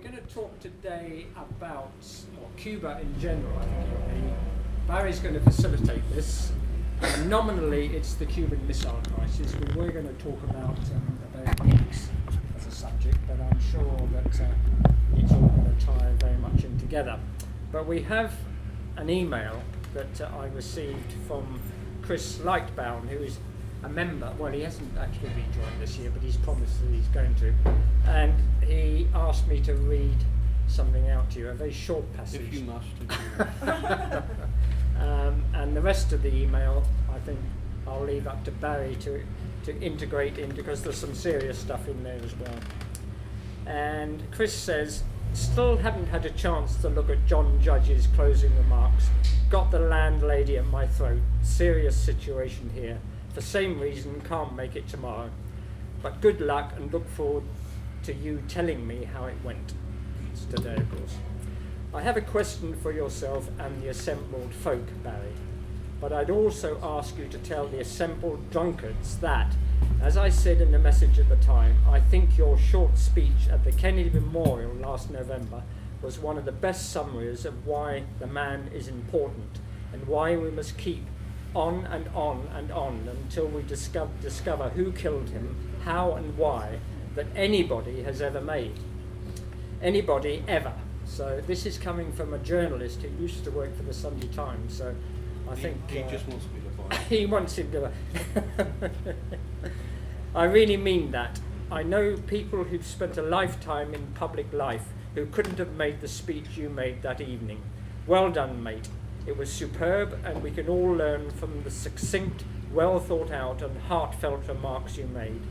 going to talk today about Cuba in general. I think Barry's going to facilitate this. Nominally, it's the Cuban Missile Crisis, but we're going to talk about peaks as a subject, but I'm sure that it's all going to tie very much in together. But we have an email that I received from Chris Lightbound, who is a member. Well, he hasn't actually been joined this year, but he's promised that he's going to. And he asked me to read something out to you, a very short passage. If you must. And the rest of the email, I think I'll leave up to Barry to integrate in, because there's some serious stuff in there as well. And Chris says, still haven't had a chance to look at John Judge's closing remarks. Got the landlady at my throat. Serious situation here. For same reason, can't make it tomorrow. But good luck, and look forward to you telling me how it went. It's today, of course. I have a question for yourself and the assembled folk, Barry. But I'd also ask you to tell the assembled drunkards that, as I said in the message at the time, I think your short speech at the Kennedy Memorial last November was one of the best summaries of why the man is important and why we must keep on and on and on until we discover who killed him, how and why, that anybody has ever made. Anybody ever. So this is coming from a journalist who used to work for the Sunday Times, so I think... He just wants to be the boss. He wants him to... I really mean that. I know people who've spent a lifetime in public life who couldn't have made the speech you made that evening. Well done, mate. It was superb, and we can all learn from the succinct, well thought out and heartfelt remarks you made.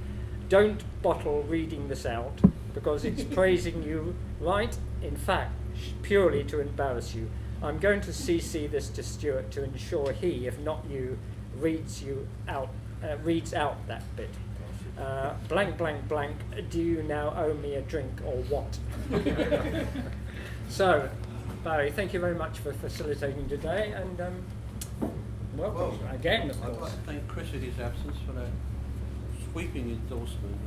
Don't bottle reading this out, because it's praising you, right? In fact, purely to embarrass you. I'm going to CC this to Stuart to ensure he, if not you, reads out that bit. Blank, blank, blank, do you now owe me a drink or what? So, Barry, thank you very much for facilitating today, and welcome again, of I'd course. like to thank Chris in his absence for that sweeping endorsement.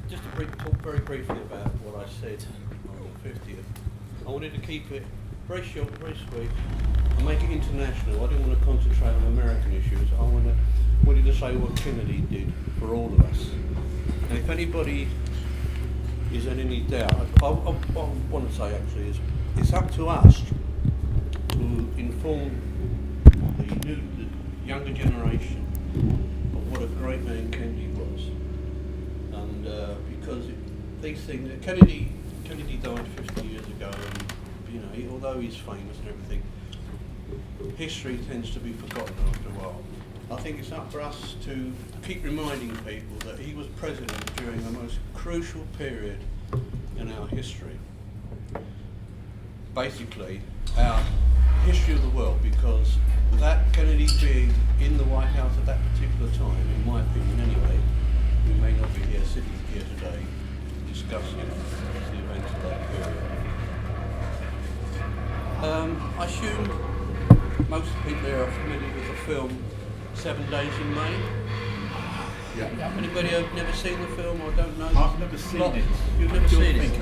Just to talk very briefly about what I said on the 50th. I wanted to keep it very short, very sweet, and make it international. I didn't want to concentrate on American issues. I wanted to say what Kennedy did for all of us. And if anybody is in any doubt, what I want to say actually is it's up to us to inform the younger generation of what a great man Kennedy was. And because these things, Kennedy died 50 years ago, and although he's famous and everything, history tends to be forgotten after a while. I think it's up for us to keep reminding people that he was president during the most crucial period in our history. Basically, our history of the world, because without Kennedy being in the White House at that particular time, in my opinion anyway, we may not be here sitting here today discussing the events of that period. I assume most people here are familiar with the film 7 Days in May. Yeah. Anybody have never seen the film or don't know? I've never seen it. You've never seen it?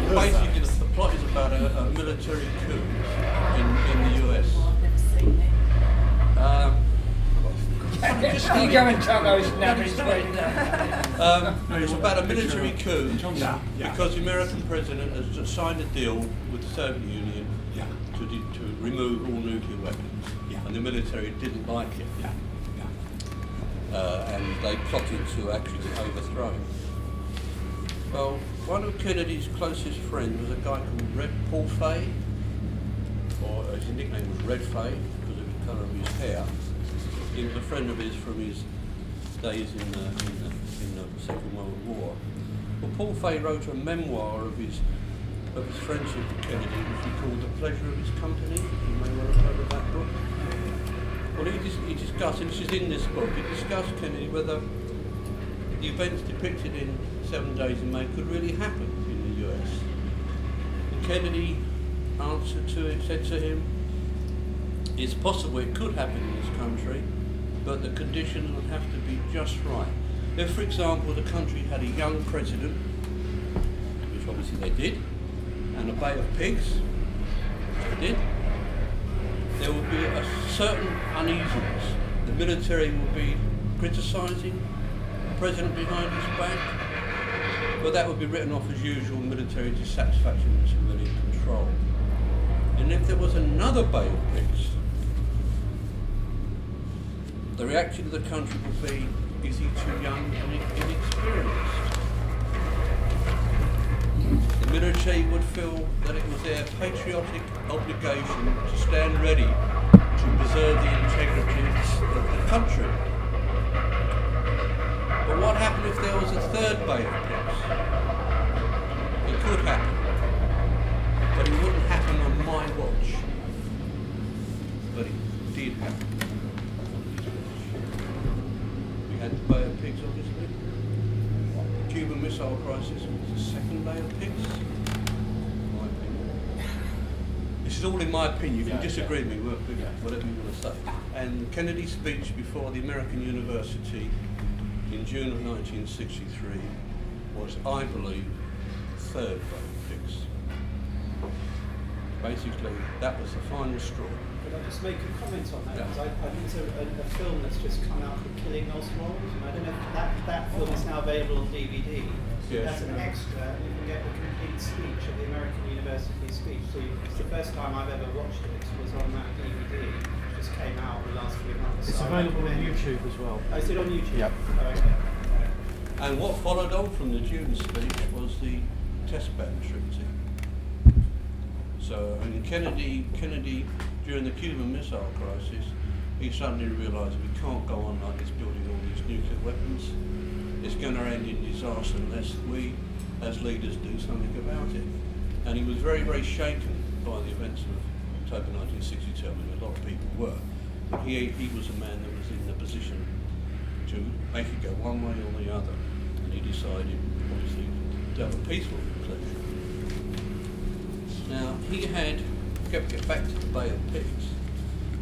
Basically, Basically, the plot is about a military coup in the US. You go and tell those nabbies It's about a military coup because the American president has just signed a deal with the Soviet Union to remove all nuclear weapons, and the military didn't like it, and they plotted to actually overthrow him. Well, one of Kennedy's closest friends was a guy called Paul Fay, or his nickname was Red Fay because of the colour of his hair. He was a friend of his from his days in the Second World War. Well, Paul Fay wrote a memoir of his friendship with Kennedy, which he called The Pleasure of His Company. You may well have heard of that book. Well, he discussed, and this is in this book, he discussed Kennedy whether the events depicted in 7 Days in May could really happen in the US. And Kennedy answered to it, said to him, it's possible it could happen in this country, but the conditions would have to be just right. If, for example, the country had a young president obviously they did, and the Bay of Pigs, they did, there would be a certain uneasiness. The military would be criticising the president behind his back, but that would be written off as usual military dissatisfaction and civilian control. And if there was another Bay of Pigs, the reaction of the country would be, is he too young and inexperienced? The military would feel that it was their patriotic obligation to stand ready to preserve the integrity of the country. But what happened if there was a third Bay of Pigs? It could happen, but it wouldn't happen on my watch. But it did happen. We had the Bay of Pigs, obviously. Cuban Missile Crisis was the second Bay of Pigs. My opinion. This is all in my opinion. You can disagree with me, whatever you want to say. And Kennedy's speech before the American University in June of 1963 was, I believe, the third Bay of Pigs. Basically, that was the final straw. Could I just make a comment on that? Yeah. Because I think there's a film that's just come out called Killing Los Morals, and I don't know if that film is now available on DVD. Yes. That's an extra, and you can get the complete speech of the American University speech. So it's the first time I've ever watched it was on that DVD. It just came out the last few months. It's So I available on recommend it. YouTube as well. Oh, is it on YouTube? Yep. Oh, okay. And what followed on from the June speech was the Test Ban Treaty. So, I mean, Kennedy, during the Cuban Missile Crisis, he suddenly realised we can't go on like this, building all these nuclear weapons. It's going to end in disaster unless we, as leaders, do something about it. And he was very, very shaken by the events of October 1962. I mean, a lot of people were. But he was a man that was in the position to make it go one way or the other. And he decided, obviously, to have a peaceful conclusion. Now, he had, get back to the Bay of Pigs,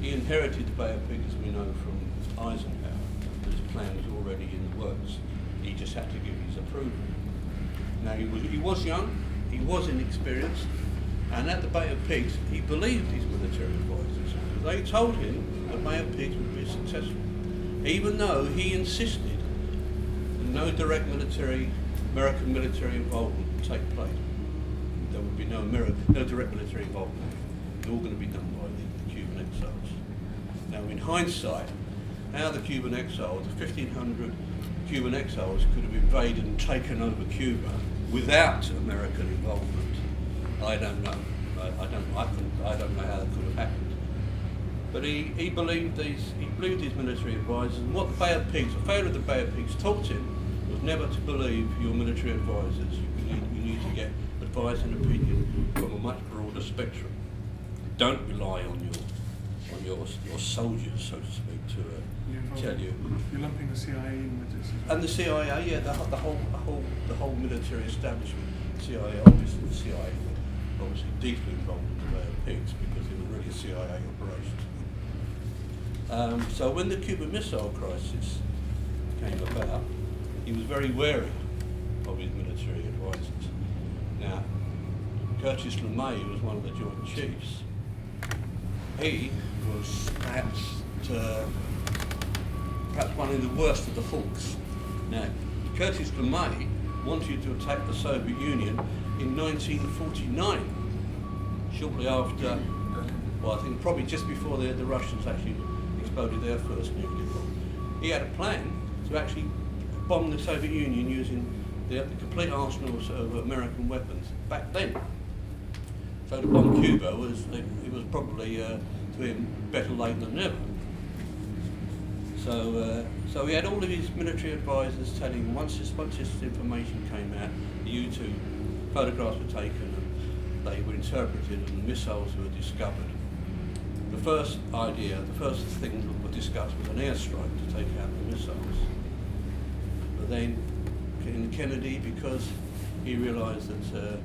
he inherited the Bay of Pigs, as we know, from Eisenhower. His plan was already in the works. He just had to give his approval. Now, he was young, he was inexperienced, and at the Bay of Pigs, he believed his military advisors. They told him the Bay of Pigs would be successful, even though he insisted that no direct American military involvement would take place. There would be no direct military involvement. It's all going to be done by the Cuban exiles. Now, in hindsight, how the Cuban exiles, the 1,500 Cuban exiles, could have invaded and taken over Cuba without American involvement, I don't know. I don't know how that could have happened. But he believed his military advisors, and what the Bay of Pigs, the failure of the Bay of Pigs taught him was never to believe your military advisors. You need to get advice and opinion from a much broader spectrum. Don't rely on your soldiers, so to speak, to tell you. You're lumping the CIA in with this. And the CIA, yeah, the whole military establishment. CIA, obviously, deeply involved in the Bay of Pigs because it was really a CIA operation. So when the Cuban Missile Crisis came about, he was very wary of his military advisors. Now, Curtis LeMay, who was one of the Joint Chiefs, he was perhaps one of the worst of the hawks. Now, Curtis LeMay wanted to attack the Soviet Union in 1949, shortly after, well, I think probably just before the Russians actually exploded their first nuclear bomb. He had a plan to actually bomb the Soviet Union using the complete arsenal of American weapons back then. So to bomb Cuba was probably to him better late than never. So he had all of his military advisors telling him once this information came out, the U-2 photographs were taken and they were interpreted and the missiles were discovered. The first thing that was discussed was an airstrike to take out the missiles. But then Kennedy, because he realised that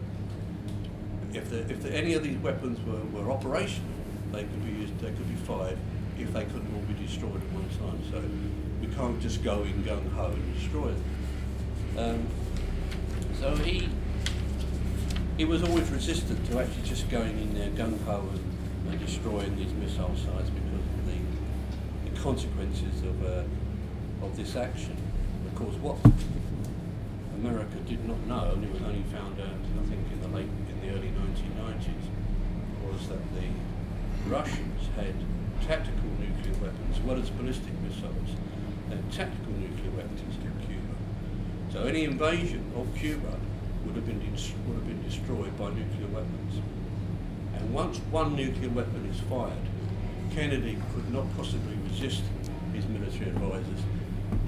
if any of these weapons were operational, they could be used, they could be fired if they couldn't all be destroyed at one time. So we can't just go in gung ho and destroy them. So he he was always resistant to actually just going in there gung-ho and destroying these missile sites because of the consequences of this action. Of course, what America did not know, and it was only found out, I think, in the early 1990s, was that the Russians had tactical nuclear weapons as well as ballistic missiles. They had tactical nuclear weapons in Cuba. So any invasion of Cuba would have been destroyed by nuclear weapons. And once one nuclear weapon is fired, Kennedy could not possibly resist his military advisors,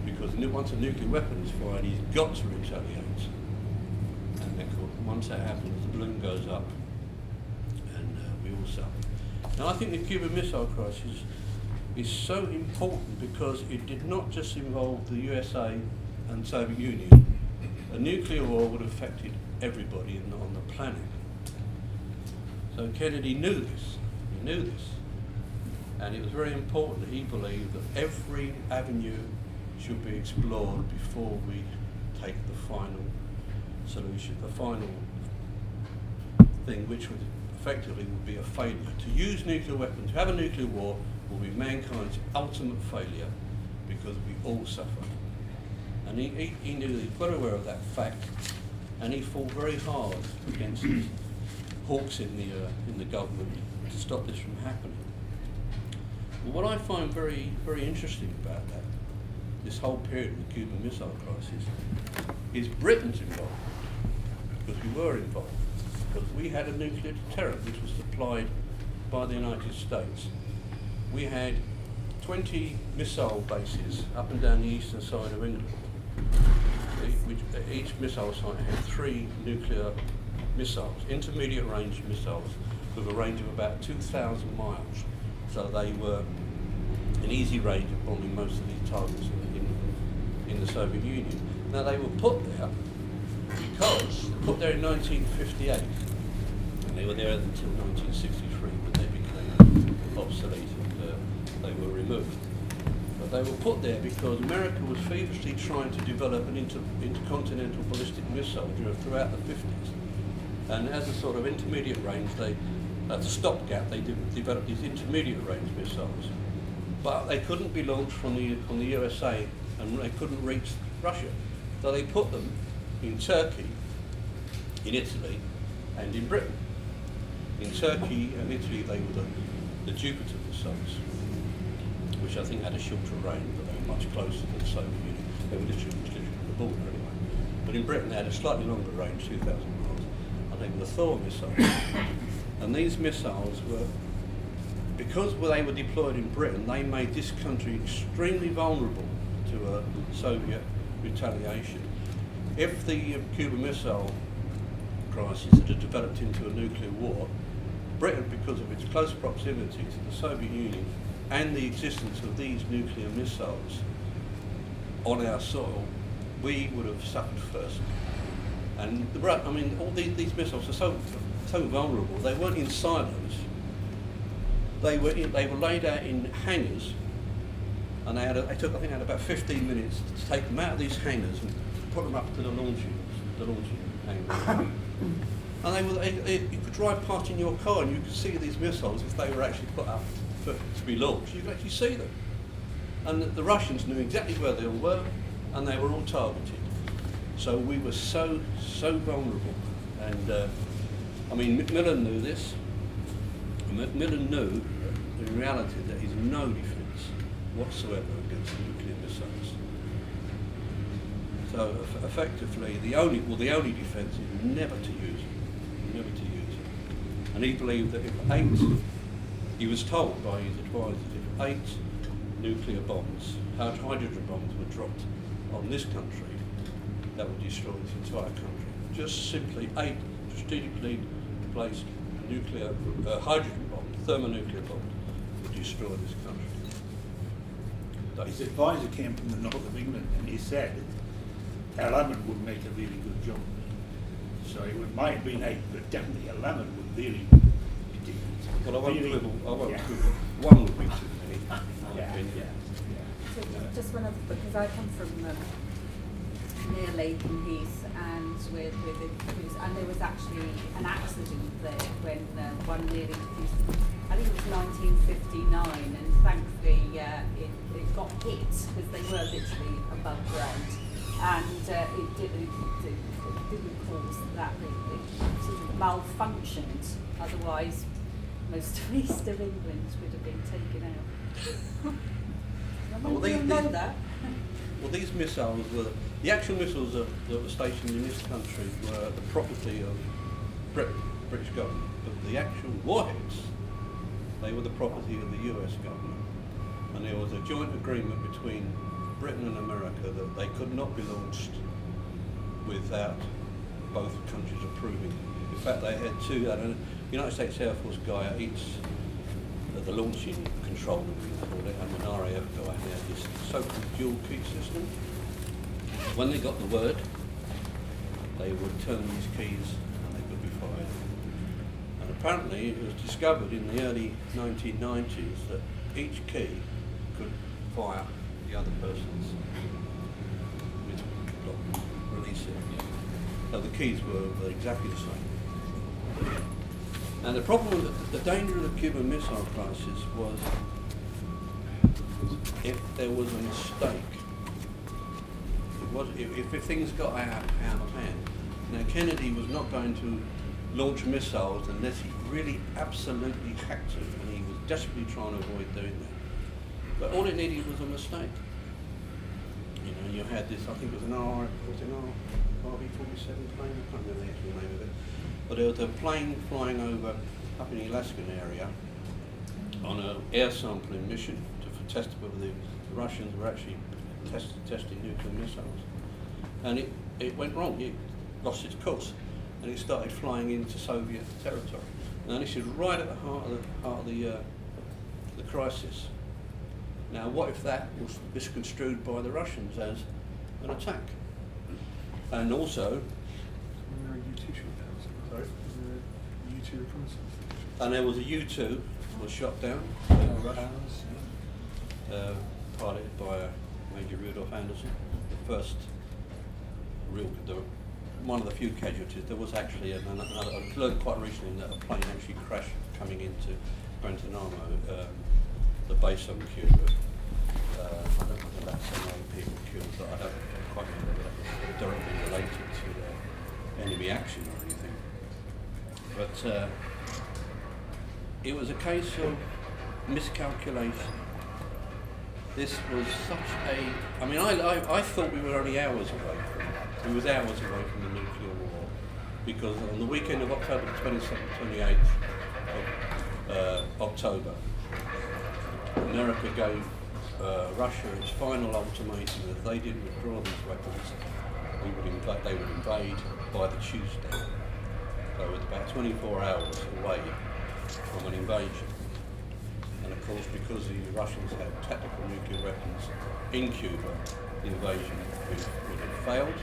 because once a nuclear weapon is fired, he's got to retaliate. And of course, once that happens, the balloon goes up, and we all suffer. Now, I think the Cuban Missile Crisis is so important because it did not just involve the USA and Soviet Union. A nuclear war would have affected everybody on the planet. So Kennedy knew this. He knew this. And it was very important that he believed that every avenue should be explored before we take the final solution, the final thing, which would effectively would be a failure. To use nuclear weapons, to have a nuclear war, will be mankind's ultimate failure because we all suffer. And he knew, he was well aware of that fact, and he fought very hard against hawks in the government to stop this from happening. But what I find very, very interesting about that, this whole period of the Cuban Missile Crisis, is Britain's involvement, because we were involved, because we had a nuclear deterrent which was supplied by the United States. We had 20 missile bases up and down the eastern side of England. Each missile site had 3 nuclear missiles, intermediate range missiles, with a range of about 2,000 miles. So they were in easy range of bombing most of these targets in the Soviet Union. Now they were put there in 1958, and they were there until 1963, when they became obsolete and they were removed. But they were put there because America was feverishly trying to develop an intercontinental ballistic missile throughout the 50s. And as a sort of intermediate range, as a stopgap, they developed these intermediate range missiles. But they couldn't be launched from the USA, and they couldn't reach Russia. So they put them in Turkey, in Italy, and in Britain. In Turkey and Italy, they were the Dpuk missiles, which I think had a shorter range, but they were much closer to the Soviet Union. They were literally on the border anyway. But in Britain, they had a slightly longer range, 2,000 miles, and they were the Thor missiles. And these missiles were, because they were deployed in Britain, they made this country extremely vulnerable to a Soviet retaliation. If the Cuban Missile Crisis had developed into a nuclear war, Britain, because of its close proximity to the Soviet Union and the existence of these nuclear missiles on our soil, we would have suffered first. And all these missiles are so vulnerable. They weren't in silos. They were laid out in hangars, and they took about 15 minutes to take them out of these hangars and put them up to the launching hangars. And you could drive past in your car and you could see these missiles if they were actually put up to be launched. You could actually see them. And the Russians knew exactly where they all were, and they were all targeted. So we were so vulnerable. And Macmillan knew this. Macmillan knew in reality that there is no defence whatsoever against nuclear missiles. So effectively, the only defence is never to use it, never to use it. And he believed that if he was told by his advisors, if 8 nuclear bombs, hydrogen bombs were dropped on this country, that would destroy this entire country. Just simply 8 strategically placed nuclear hydrogen bombs, thermonuclear bombs, would destroy this country. His advisor came from the north of England, and he said 11 would make a really good jump. So it might have been 8, but definitely 11 would really be different. Well, I won't really, quibble. yeah. One would be too many. Yeah. So just one other, because I come from near Latham Heath, and and there was actually an accident there when one nearly diffused. I think it was 1959, and thankfully it got hit because they were literally above ground, and it didn't cause that. It sort of malfunctioned. Otherwise, most of East of England would have been taken out. Well, these missiles were, the actual missiles that were stationed in this country were the property of British government, but the actual warheads, they were the property of the US government. And there was a joint agreement between Britain and America that they could not be launched without both countries approving. In fact, they had two, United States Air Force guy at each the launching control room, we call it, and an RAF guy had this so-called dual key system. When they got the word, they would turn these keys and they could be fired. And apparently it was discovered in the early 1990s that each key could fire the other person's release it. So the keys were exactly the same. And the problem, the danger of the Cuban Missile Crisis was if there was a mistake. If things got out of hand. Now Kennedy was not going to launch missiles unless he really absolutely had to, and he was desperately trying to avoid doing that. But all it needed was a mistake. You know, you had this, I think it was an RB-47 plane, I can't remember the actual name of it. But there was a plane flying over up in the Alaskan area on an air sampling mission to test whether the Russians were actually testing nuclear missiles. And it went wrong, it lost its course, and it started flying into Soviet territory. Now this is right at the heart of the crisis. Now what if that was misconstrued by the Russians as an attack? And also, and there was a U-2 was shot down, piloted by Major Rudolph Anderson, the first one of the few casualties. There was actually another, I learned quite recently that a plane actually crashed coming into Guantanamo, the base on Cuba. I don't know about some other people killed, but I don't quite remember that it was directly related to enemy action or anything. But it was a case of miscalculation. This was such a, I mean, I thought we were only hours away from it. We was hours away from the nuclear war, because on the weekend of October 27th, 28th of October, America gave Russia its final ultimatum. If they didn't withdraw these weapons, they would invade by the Tuesday. So it was about 24 hours away from an invasion. And of course, because the Russians had tactical nuclear weapons in Cuba, the invasion would have failed.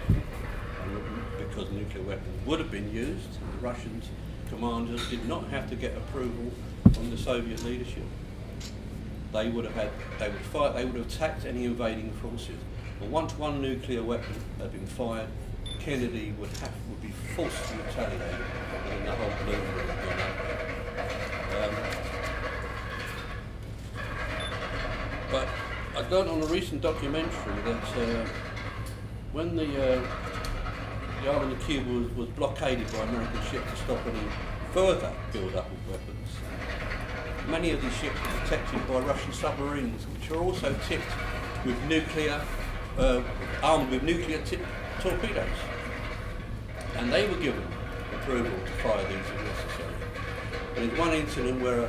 And because nuclear weapons would have been used, the Russian commanders did not have to get approval from the Soviet leadership. They would have attacked any invading forces. But once one nuclear weapon had been fired, Kennedy would be forced to retaliate, and the whole balloon would have gone up. But I learned on a recent documentary that when the island of Cuba was blockaded by American ships to stop any further build-up of weapons, many of these ships were protected by Russian submarines, which are also tipped with armed with nuclear torpedoes. And they were given approval to fire these if necessary. And there's one incident where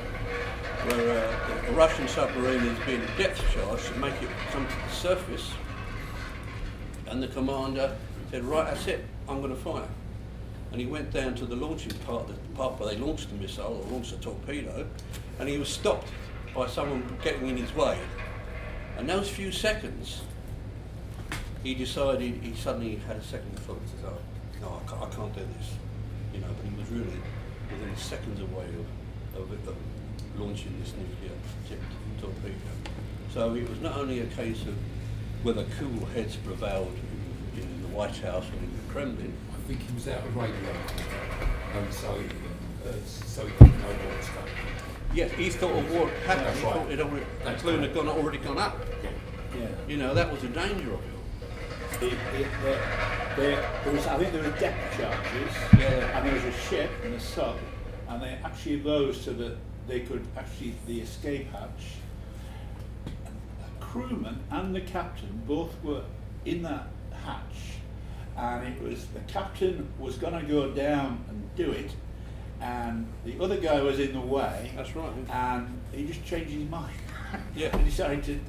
a Russian submarine has been depth charged to make it come to the surface, and the commander said, right, that's it, I'm going to fire. And he went down to the launching part where they launched the missile, or launched the torpedo, and he was stopped by someone getting in his way. And those few seconds, he suddenly had a second thought, he said, oh, no, I can't do this. You know, but he was really within seconds away of launching this nuclear-tipped torpedo. So it was not only a case of whether cool heads prevailed in the White House and in the Kremlin. I think he was out of radio, so he didn't know what was going on. Yes, he thought a war had happened. That's He right. thought the balloon had already gone up. Yeah. You know, that was the danger of it. There was, I think there were depth charges, Yeah. and there was a ship and a sub, and they actually rose so that they could the escape hatch. A crewman and the captain both were in that hatch, and it was the captain was going to go down and do it, and the other guy was in the way. That's right. And he just changed his mind. Yeah. He decided to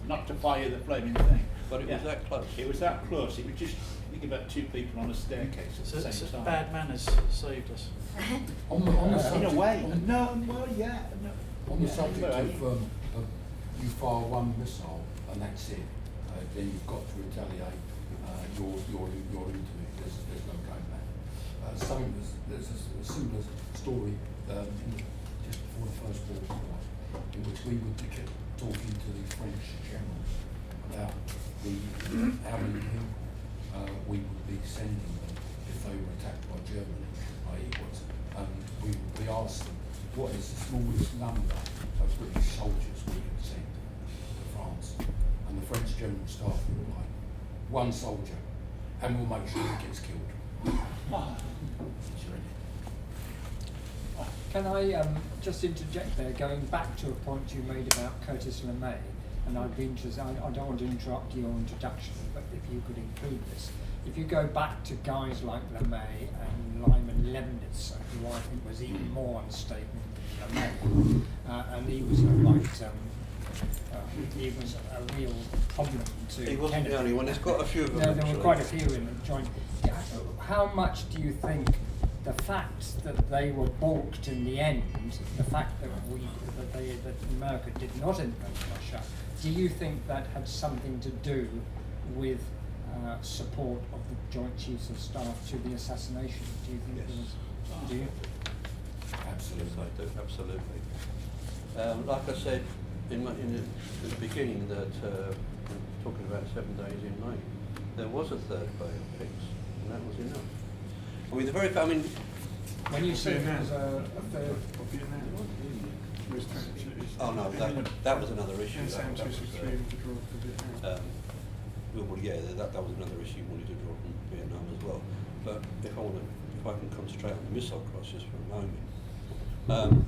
not to fire the flaming thing. But it was that close. It was that close. It was just, think about two people on a staircase at the same time. bad manners saved us. On the In subject, a way. on, No, well, yeah. No. on the Yeah, subject well, of you fire one missile and that's it, then you've got to retaliate. You're into it. There's no going back. There's a similar story just before the First World War, in which we would be talking to the French generals about how many people we would be sending them if they were attacked by Germany. We asked them what is the smallest number of British soldiers we could send to France, and the French general staff were like, 1 soldier, and we'll make sure he gets killed. Can I just interject there, going back to a point you made about Curtis LeMay, and I'd be interested, I don't want to interrupt your introduction, but if you could include this. If you go back to guys like LeMay and Lyman Lemnitz, who I think was even more unstable than LeMay, and he was he was a real problem to He wasn't Kennedy. the only one. There's quite a few of them. There were actually. quite a few in the joint. How much do you think the fact that they were balked in the end, the fact that America did not invade Russia, do you think that had something to do with support of the Joint Chiefs of Staff to the assassination? Do you think Yes. there was? Do you? Absolutely. I do, absolutely. Like I said in the beginning, that talking about 7 days in May, there was a third bay of pigs, and that was enough. I mean, When you say there was a third. oh no, that was another issue. And That Sam was, 263 to draw for Vietnam. well, yeah, that was another issue we wanted to draw from Vietnam as well. But if I can concentrate on the missile crisis for a moment,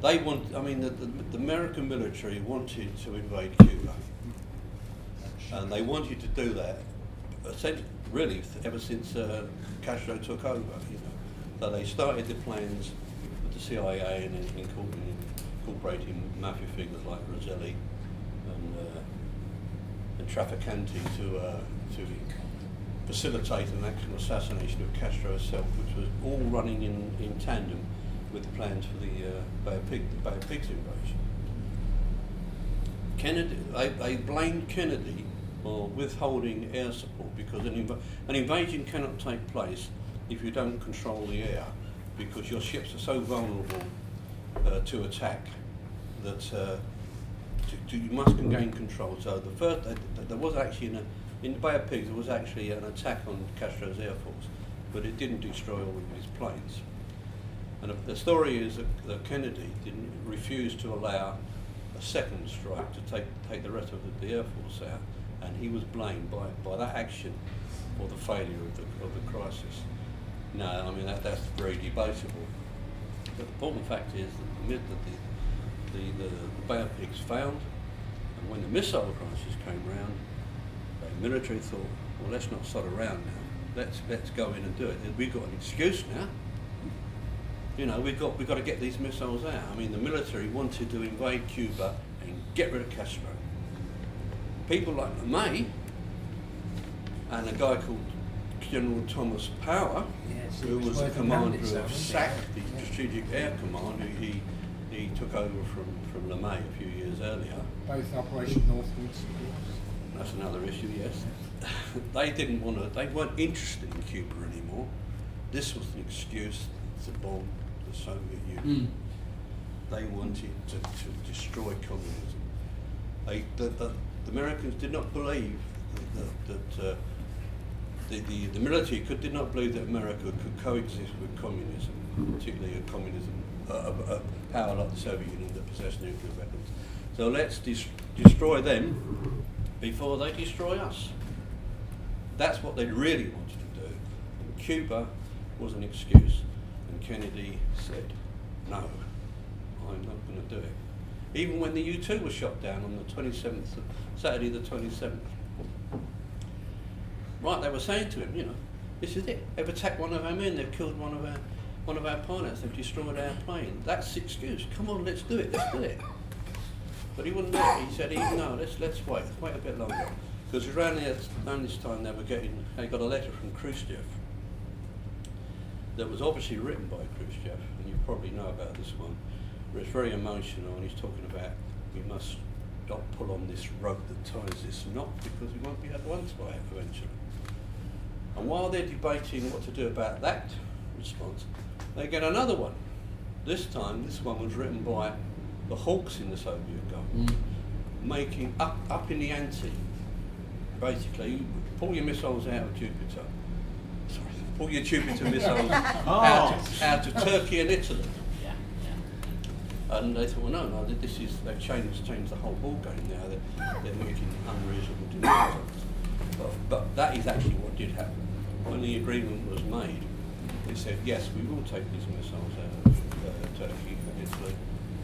the American military wanted to invade Cuba, and they wanted to do that really ever since Castro took over. So they started the plans with the CIA and incorporating mafia figures like Roselli and Trafficante to facilitate an actual assassination of Castro himself, which was all running in tandem with the plans for the Bay of Pigs invasion. Kennedy, they blamed Kennedy for withholding air support, because an invasion cannot take place if you don't control the air, because your ships are so vulnerable to attack that you must gain control. So the first, there was actually in the Bay of Pigs, there was actually an attack on Castro's air force, but it didn't destroy all of his planes. And the story is that Kennedy refused to allow a second strike to take the rest of the air force out, and he was blamed by that action for the failure of the crisis. No, I mean that's very debatable. But the important fact is that the Bay of Pigs failed, and when the missile crisis came round, the military thought, well, let's not sod around now. Let's go in and do it. We've got an excuse now. We've got to get these missiles out. I mean, the military wanted to invade Cuba and get rid of Castro. People like LeMay and a guy called General Thomas Power, Yes, who was the working commander round itself, of wasn't SAC, it? the Strategic Air Command, who he took over from LeMay a few years earlier. Both Operation Northwoods. That's another issue, yes. They weren't interested in Cuba anymore. This was an excuse to bomb the Soviet Union. They wanted to destroy communism. The Americans did not believe that the military did not believe that America could coexist with communism, particularly a communism, a power like the Soviet Union that possessed nuclear weapons. So let's destroy them before they destroy us. That's what they really wanted to do. And Cuba was an excuse, and Kennedy said, no, I'm not going to do it. Even when the U-2 was shot down on the 27th, Saturday the 27th. Right, they were saying to him, you know, this is it. They've attacked one of our men, they've killed one of our pilots, they've destroyed our plane. That's the excuse. Come on, let's do it, let's do it. But he wouldn't do it. He said, no, let's wait a bit longer. Because around this time they got a letter from Khrushchev that was obviously written by Khrushchev, and you probably know about this one, where it's very emotional, and he's talking about we must not pull on this rope that ties this knot because we won't be able to untie it eventually. And while they're debating what to do about that response, they get another one. This time, this one was written by the hawks in the Soviet government, making up in the ante. Basically, pull your missiles out of Jupiter. Sorry, pull your Jupiter missiles out of Turkey and Italy. And they thought, well, no, they've changed the whole ball game now. They're making unreasonable demands. But that is actually what did happen. When the agreement was made, they said, yes, we will take these missiles out of Turkey and Italy,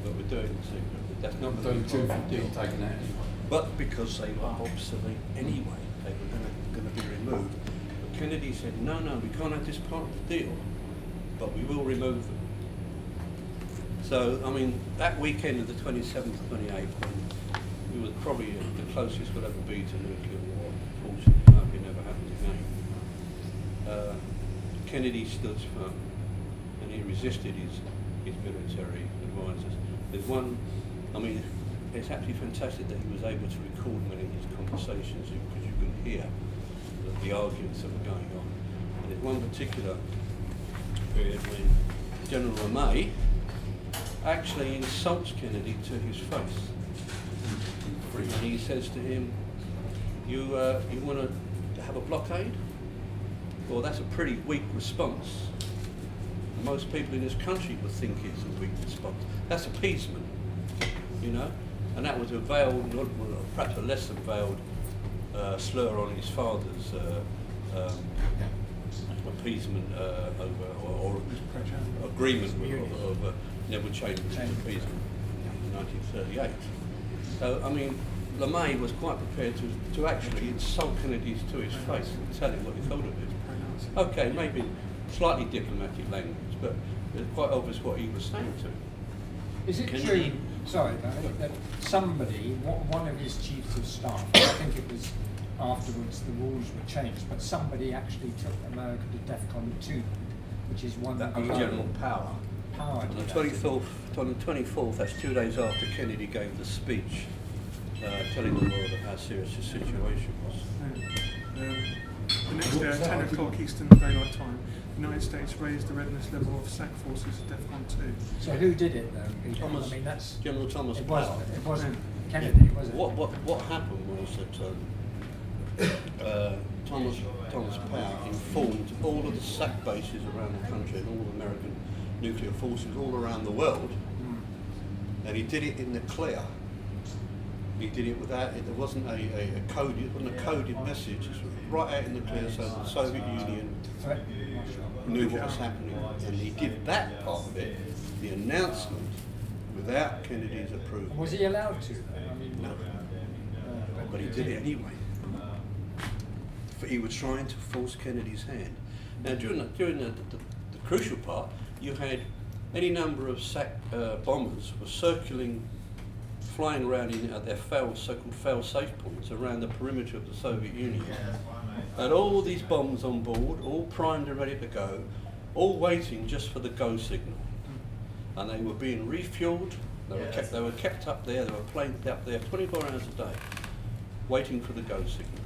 but we're doing it secretly. That's not going to be taken out anyway. But because they were obsolete anyway, they were going to be removed. But Kennedy said, no, we can't have this part of the deal, but we will remove them. So, I mean, that weekend of the 27th, 28th, we were probably the closest we'll ever be to nuclear war. Fortunately, I hope it never happens again. Kennedy stood firm, and he resisted his military advisors. There's one, I mean, it's absolutely fantastic that he was able to record many of these conversations because you can hear the arguments that were going on. And there's one particular period when General LeMay actually insults Kennedy to his face. And he says to him, you want to have a blockade? Well, that's a pretty weak response. Most people in this country would think it's a weak response. That's appeasement, you know? And that was a veiled, perhaps a less than veiled slur on his father's appeasement or agreement of never change appeasement in 1938. So, I mean, LeMay was quite prepared to actually insult Kennedy to his face and tell him what he thought of it. Okay, maybe slightly diplomatic language, but it's quite obvious what he was saying to him. Is it true, sorry, Barry, that somebody, one of his chiefs of staff, I think it was afterwards the rules were changed, but somebody actually took America to DEFCON 2, which is one That was General Power. On the 24th, that's 2 days after Kennedy gave the speech telling the world of how serious the situation was. The next day at 10 o'clock Eastern Daylight Time, the United States raised the readiness level of SAC forces to DEFCON 2. So who did it though? Thomas, I mean, that's, General Thomas it Power. wasn't Kennedy, was it? What happened was that Thomas Power informed all of the SAC bases around the country and all the American nuclear forces all around the world, and he did it in the clear. He did it without it. There wasn't a coded, it wasn't a coded message. It was right out in the clear, so the Soviet Union knew what was happening, and he did that part of it, the announcement, without Kennedy's approval. Was he allowed to? I mean, No, but he did it anyway. He was trying to force Kennedy's hand. Now, during the crucial part, you had any number of SAC bombers were flying around in their so-called fail-safe points around the perimeter of the Soviet Union. And all these bombs on board, all primed and ready to go, all waiting just for the go signal. And they were being refueled. They were kept up there. They were planed up there 24 hours a day, waiting for the go signal.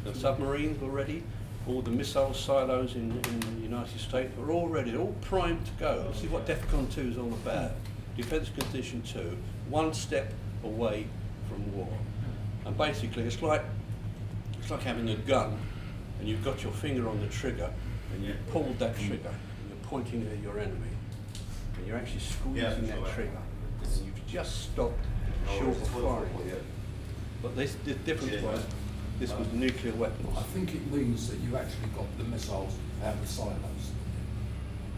The submarines were ready. All the missile silos in the United States were all ready, all primed to go. This is what DEFCON 2 is all about. Defence Condition 2, one step away from war. And basically, it's like having a gun and you've got your finger on the trigger, and you pulled that trigger, and you're pointing at your enemy, and you're actually squeezing that trigger, and you've just stopped short of firing. But the difference was, this was nuclear weapons. I think it means that you actually got the missiles out of the silos.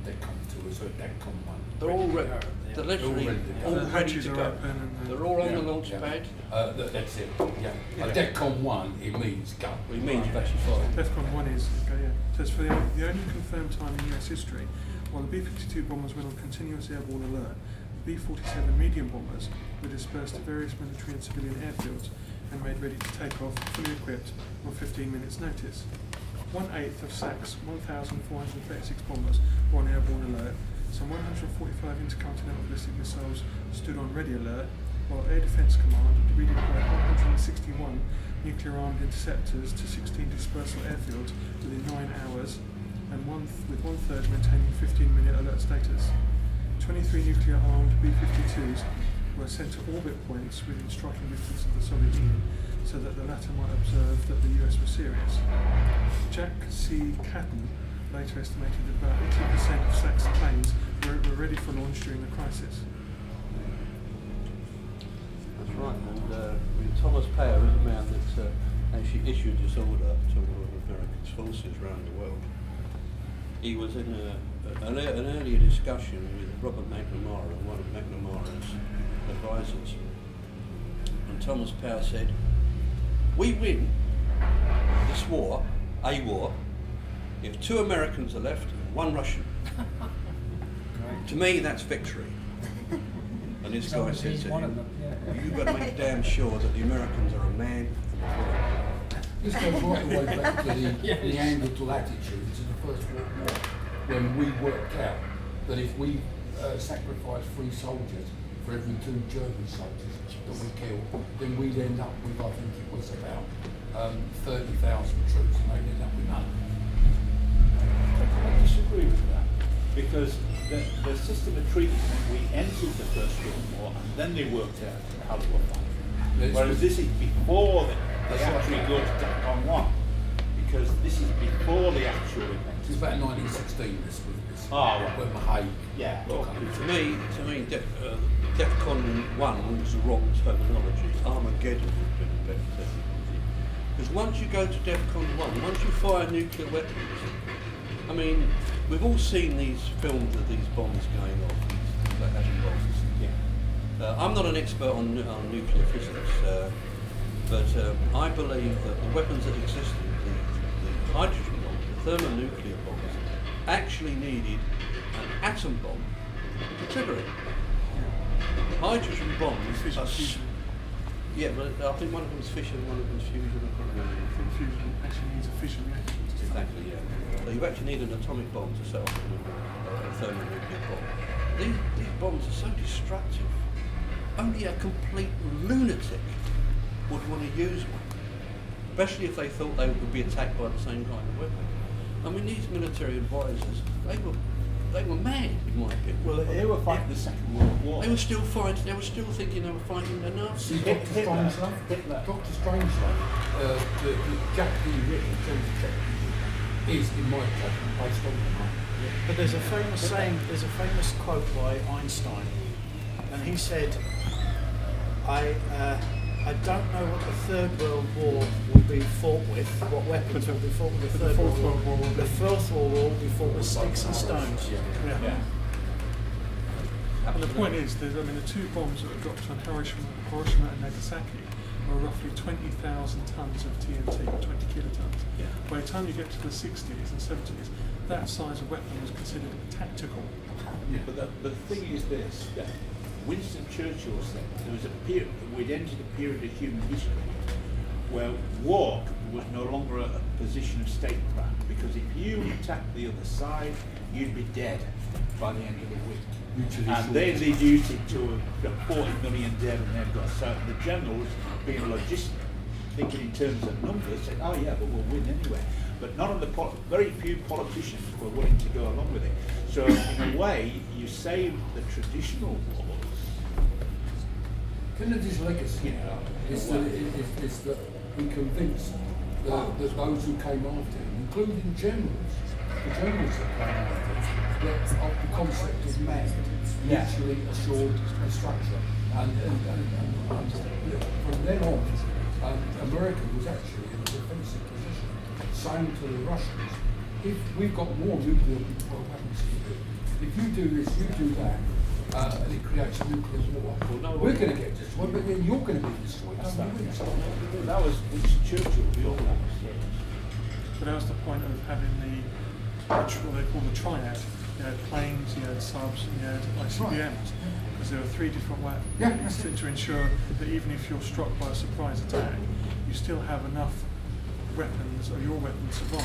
DEFCON 2 is a DEFCON 1. They're all they're literally all The ready hatches to are go. open and They're all on the launch pad. That's it, yeah. A DEFCON 1, it means go. It means you've actually fired. DEFCON 1 is, okay, yeah. So it's for the only confirmed time in US history, while the B-52 bombers went on continuous airborne alert, the B-47 medium bombers were dispersed to various military and civilian airfields and made ready to take off, fully equipped, on 15 minutes' notice. 1/8 of SAC's 1,436 bombers were on airborne alert. Some 145 intercontinental ballistic missiles stood on ready alert, while Air Defence Command redeployed 161 nuclear-armed interceptors to 16 dispersal airfields within 9 hours, and with 1/3 maintaining 15-minute alert status. 23 nuclear-armed B-52s were sent to orbit points within striking distance of the Soviet Union, so that the latter might observe that the US was serious. Jack C. Catton later estimated that about 80% of SAC's planes were ready for launch during the crisis. That's right, and Thomas Power is a man that actually issued this order to all of America's forces around the world. He was in an earlier discussion with Robert McNamara, one of McNamara's advisors, and Thomas Power said, "We win this war, a war, if 2 Americans are left and 1 Russian. To me, that's victory." And this guy said He's to one him, of them, yeah. "You've got to make damn sure that the Americans are a man and a woman." This goes right the way back to the Neanderthal attitudes in the First World War, when we worked out that if we sacrificed 3 soldiers for every 2 German soldiers that we killed, then we'd end up with, I think it was about 30,000 troops, and they'd end up with none. I disagree with that, because the system of treaties meant we entered the First World War and then they worked out how to fight. Whereas this is before they actually go to DEFCON 1, because this is before the actual event. It was about 1916, this was this. Oh, right. When Mahé. Yeah. To me, DEFCON 1 was the wrong terminology. Armageddon would have been a better terminology. Because once you go to DEFCON 1, once you fire nuclear weapons, I mean, we've all seen these films of these bombs going off, these atom bombs. Yeah. I'm not an expert on nuclear physics, but I believe that the weapons that existed, the hydrogen bomb, the thermonuclear bombs, actually needed an atom bomb to trigger it. Hydrogen bombs Fission, are fusion. yeah, but I think one of them's fission, one of them's fusion. I can't remember. Fusion actually needs a fission reaction. Exactly, yeah. So you actually need an atomic bomb to set off a thermonuclear bomb. These bombs are so destructive. Only a complete lunatic would want to use one, especially if they thought they would be attacked by the same kind of weapon. I mean, these military advisors, they were mad, in my opinion. Well, they were fighting the Second World War. They were still fighting. They were still thinking they were fighting the Nazis. See, Dr. Strangelove, the Jack D. written, is, in my judgment, based on the man. But there's a famous saying, there's a famous quote by Einstein, and he said, I don't know what the Third World War will be fought with, what weapons will be fought with the Third World War. The Fourth World War will be fought with sticks and stones. Yeah. And the point is, the 2 bombs that were dropped on Hiroshima and Nagasaki were roughly 20,000 tons of TNT, 20 kilotons. Yeah. By the time you get to the 60s and 70s, that size of weapon was considered tactical. Yeah. But the thing is this, that Winston Churchill said there was a period, we'd entered a period of human history where war was no longer a position of statecraft, because if you attacked the other side, you'd be dead by the end of the week. And they reduced it to 40 million dead, and they've got so the generals, being a logist, thinking in terms of numbers, said, "Oh yeah, but we'll win anyway." But none of the very few politicians were willing to go along with it. So in a way, you saved the traditional wars. Kennedy's legacy is that we convinced those who came after him, including generals, the generals that came after him, of the concept of man, mutually assured destruction. And from then on, America was actually in a defensive position, saying to the Russians, if we've got more nuclear weapons to do, if you do this, you do that, and it creates a nuclear war, we're going to get destroyed, but then you're going to be destroyed. That was Churchill, the old one. But that was the point of having what they call the triad. You had planes, you had subs, and you had ICBMs. Because there were three different ways to ensure that even if you're struck by a surprise attack, you still have enough weapons, or your weapons survive.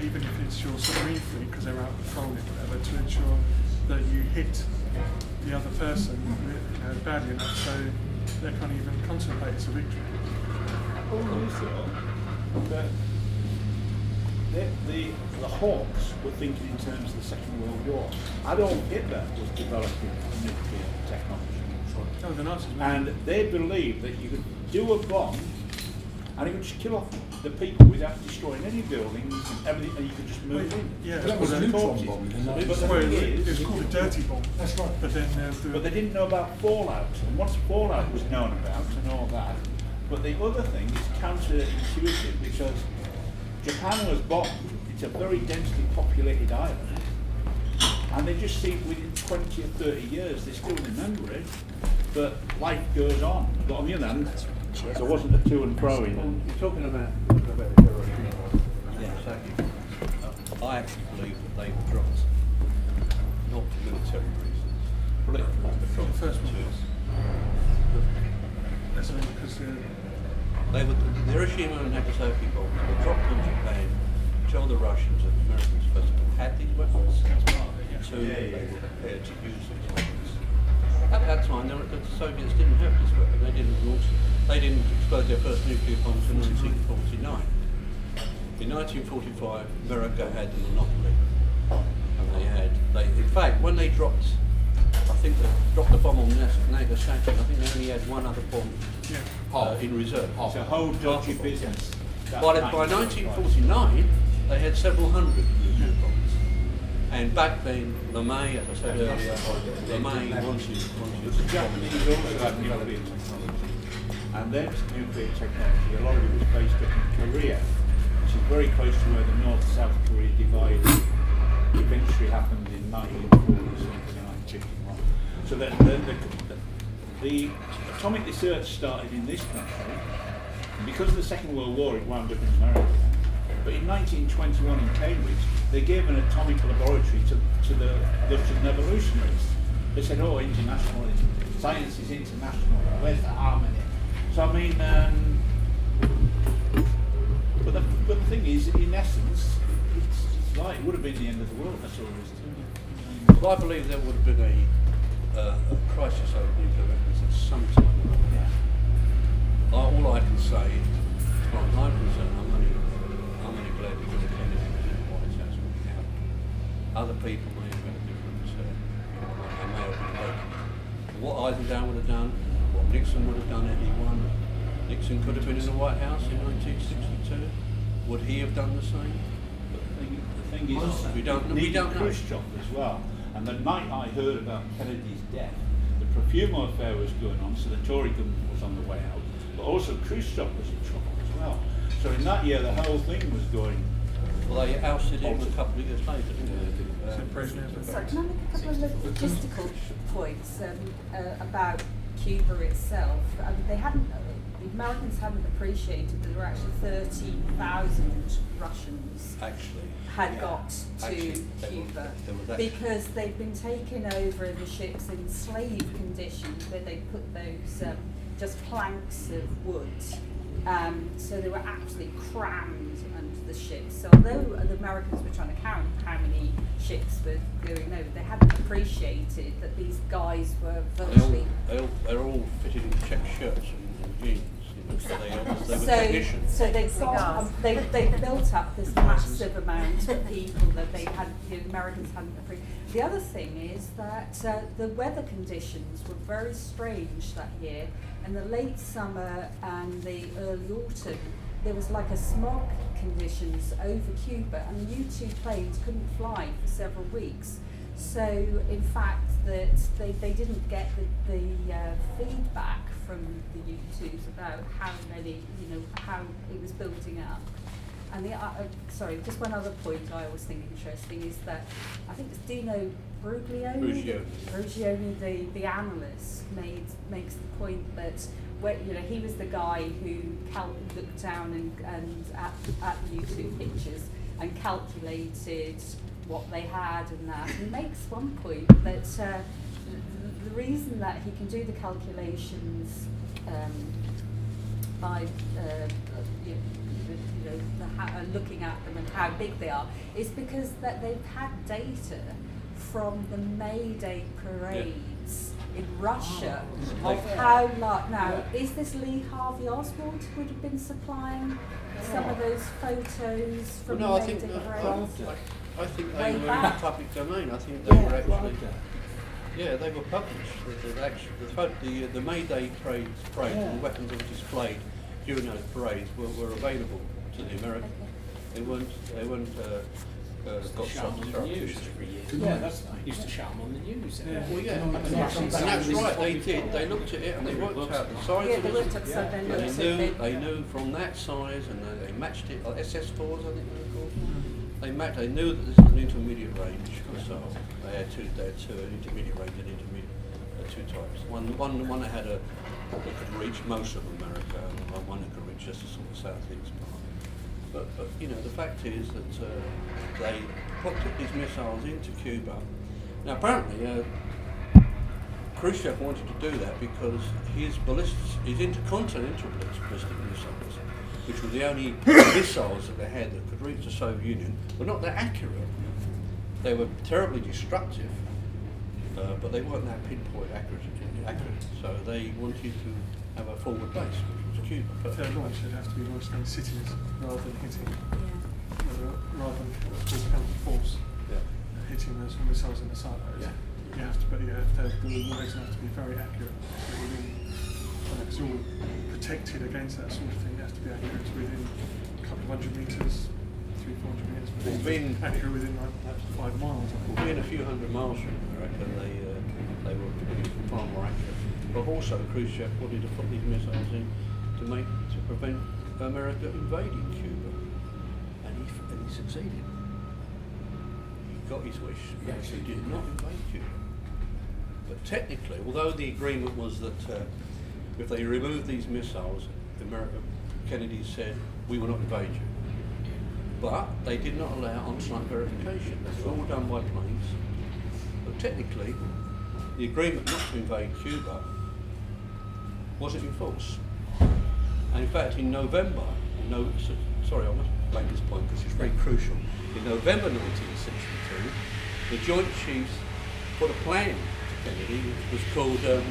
Even if it's your submarine fleet, because they're out patrolling or whatever, to ensure that you hit the other person badly enough so they can't even contemplate it's a victory. The Hawks were thinking in terms of the Second World War. Adolf Hitler was developing nuclear technology. Oh, the Nazis. And they believed that you could do a bomb and it would just kill off the people without destroying any buildings and everything, and you could just move in. Yeah, That was a neutron bomb. But the well, thing it was is, called a dirty bomb. That's right. But then but they didn't know about fallout. And once fallout was known about and all that, but the other thing is counterintuitive because Japan was bombed. It's a very densely populated island, and they just see within 20 or 30 years they still remember it. But life goes on. But on the other hand, there wasn't a to and fro in. You're talking about Hiroshima and Nagasaki. I actually believe that they were dropped, not for military reasons, political reasons. the first one was. That's only because They were, the Hiroshima and Nagasaki bombs were dropped on Japan to tell the Russians that the Americans first of all had these weapons, and two, they were prepared to use these weapons. At that time, the Soviets didn't have this weapon. They didn't explode their first nuclear bomb until 1949. In 1945, America had the monopoly, and in fact, when they dropped, I think they dropped the bomb on Nagasaki. I think they only had one other bomb in reserve. It's a whole dodgy business. By 1949, they had several hundred nuclear bombs. And back then, LeMay, as I said earlier, LeMay wanted The Japanese also had nuclear technology, and their nuclear technology, a lot of it was based up in Korea, which is very close to where the North-South Korea divide eventually happened in 1940 something, 1951. So the atomic research started in this country, and because of the Second World War it wound up in America. But in 1921 in Cambridge, they gave an atomic laboratory to the Russian revolutionaries. They said, oh, international, science is international, where's the harm in it? So I mean, but the thing is, in essence, it's like, it would have been the end of the world, that's all it is. Well, I believe there would have been a crisis over nuclear weapons at some time. Yeah. All I can say, as far as I'm concerned, I'm only glad because the Kennedy was in the White House when it happened. Other people may have had a different, they may have been voting. What Eisenhower would have done, what Nixon would have done if he won. Nixon could have been in the White House in 1962. Would he have done the same? The thing is, We don't know. Khrushchev as well. And the night I heard about Kennedy's death, the Profumo affair was going on, so the Tory government was on the way out, but also Khrushchev was in trouble as well. So in that year, the whole thing was going. Well, they ousted him a couple of years later, didn't they? So can I make a couple of logistical points about Cuba itself? The Americans hadn't appreciated that there were actually 30,000 Russians had got to Cuba because they'd been taken over in the ships in slave conditions where they put those just planks of wood. So they were absolutely crammed under the ships. So although the Americans were trying to count how many ships were going over, they hadn't appreciated that these guys were virtually... They're all fitted in check shirts and jeans. So they were technicians. So they built up this massive amount of people that the Americans hadn't appreciated. The other thing is that the weather conditions were very strange that year. In the late summer and the early autumn, there was like a smog conditions over Cuba, and the U-2 planes couldn't fly for several weeks. So in fact, that they didn't get the feedback from the U-2s about how many, how it was building up. And sorry, just one other point I always think interesting is that I think it's Dino Brugioni, the analyst, makes the point that he was the guy who looked down and at the U-2 pictures and calculated what they had and that. He makes one point that the reason that he can do the calculations by looking at them and how big they are is because that they've had data from the May Day parades in Russia of how large. Now, is this Lee Harvey Oswald would have been supplying some of those photos from Well, no, the May Day parades? I think Way they were in the back. public domain. I think they Yeah. were actually. Yeah, they were published. The May Day parades and weapons that were displayed during those parades were available to the Americans. They weren't got shot on the news every year. Yeah, that's Used to show them on the news. Well, yeah, and that's right. They did. They looked at it and they worked out the size Yeah, of they it. looked at something. They knew from that size, and they matched it. SS4s, I think they were called. They knew that this was an intermediate range missile. They had two, an intermediate range and two types. One that had that could reach most of America, and one that could reach just the sort of southeast part. But the fact is that they put these missiles into Cuba. Now apparently Khrushchev wanted to do that because his intercontinental ballistic missiles, which were the only missiles that they had that could reach the Soviet Union, were not that accurate. They were terribly destructive, but they weren't that pinpoint accurate. So they wanted to have a forward base, which was Cuba. But their launch would have to be launched in cities rather than hitting, rather than full counter force, hitting those missiles in the silos. Yeah. The waves have to be very accurate. Because you're all protected against that sort of thing. You have to be accurate within a couple of 100 metres, 300-400 metres. Well, being accurate within like 5 miles. Being a few hundred miles from America, they were far more accurate. But also Khrushchev wanted to put these missiles in to prevent America invading Cuba, and he succeeded. He got his wish. He actually did not invade Cuba. But technically, although the agreement was that if they removed these missiles, Kennedy said, we will not invade you. But they did not allow on-site verification. It was all done by planes. But technically, the agreement not to invade Cuba wasn't in force. And in fact, in November, sorry, I must make this point because it's very crucial. In November 1962, the Joint Chiefs put a plan to Kennedy, which was called a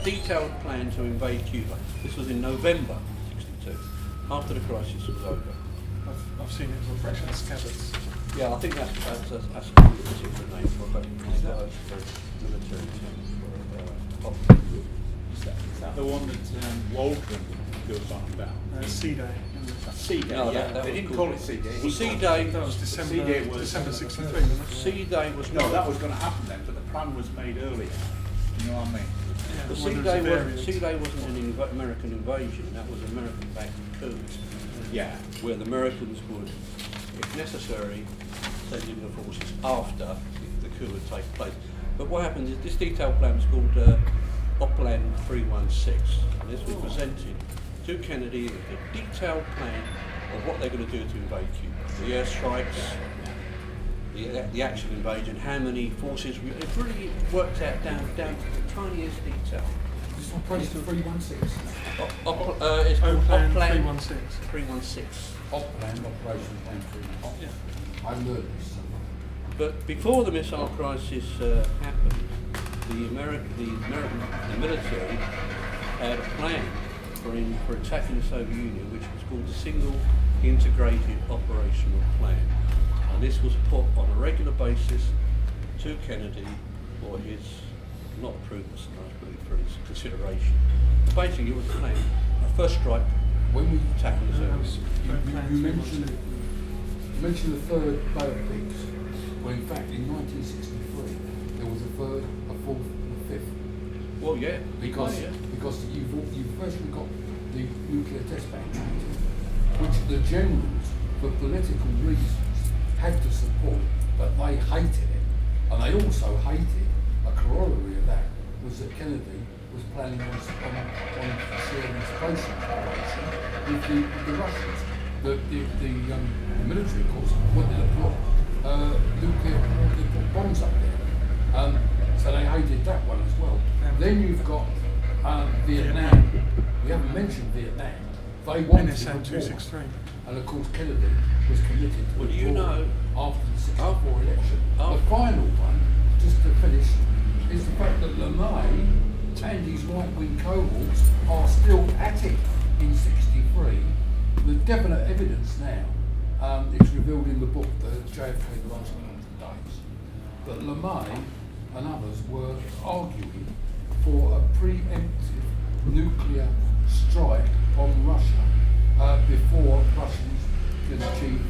detailed plan to invade Cuba. This was in November 1962, after the crisis was over. I've seen it as Operation Scabbards. Yeah, I think that's a particular name for a military term for Is that the one that Waldron goes on about? C-Day. C-Day, No, yeah. that They was didn't called- call it C-Day. Well, C-Day. That was December C-Day was December 63, wasn't it? C-Day was No, that was going to happen then, but the plan was made earlier. Do you know what I mean? Yeah, The when there was a variant. C-Day wasn't an American invasion. That was American-backed coup. Yeah. Where the Americans would, if necessary, send in the forces after the coup had taken place. But what happened is this detailed plan was called Oplan 316. And this was presented to Kennedy as a detailed plan of what they're going to do to invade Cuba. The airstrikes, the actual invasion, how many forces. It really worked out down to the tiniest detail. It's Operation 316. It's called Oplan 316. 316. Operation Plan 316. Yeah. I learned this. But before the missile crisis happened, the military had a plan for attacking the Soviet Union, which was called the Single Integrated Operational Plan. And this was put on a regular basis to Kennedy for his, not approval, but for his consideration. Basically, it was a first strike When we attack on the Those service. plans you we mentioned the third Bay of Pigs, when in fact in 1963 there was a third, a fourth, and a fifth. Well, yeah. Because yeah. you've firstly got the nuclear test ban treaty, which the generals, for political reasons, had to support, but they hated it, and they also hated a corollary of that was that Kennedy was planning on sharing space exploration with the Russians. The military, of course, wanted to put nuclear bombs up there. So they hated that one as well. Then you've got Vietnam. We haven't mentioned Vietnam. They wanted NSA a war. 263. And of course Kennedy was committed to Well, the do you war know- after the 64 election. Oh. The final one, just to finish, is the fact that LeMay and his right-wing cohorts are still at it in 63. There's definite evidence now, it's revealed in the book, the JFK The Last 100 Days, that LeMay and others were arguing for a preemptive nuclear strike on Russia before Russians could achieve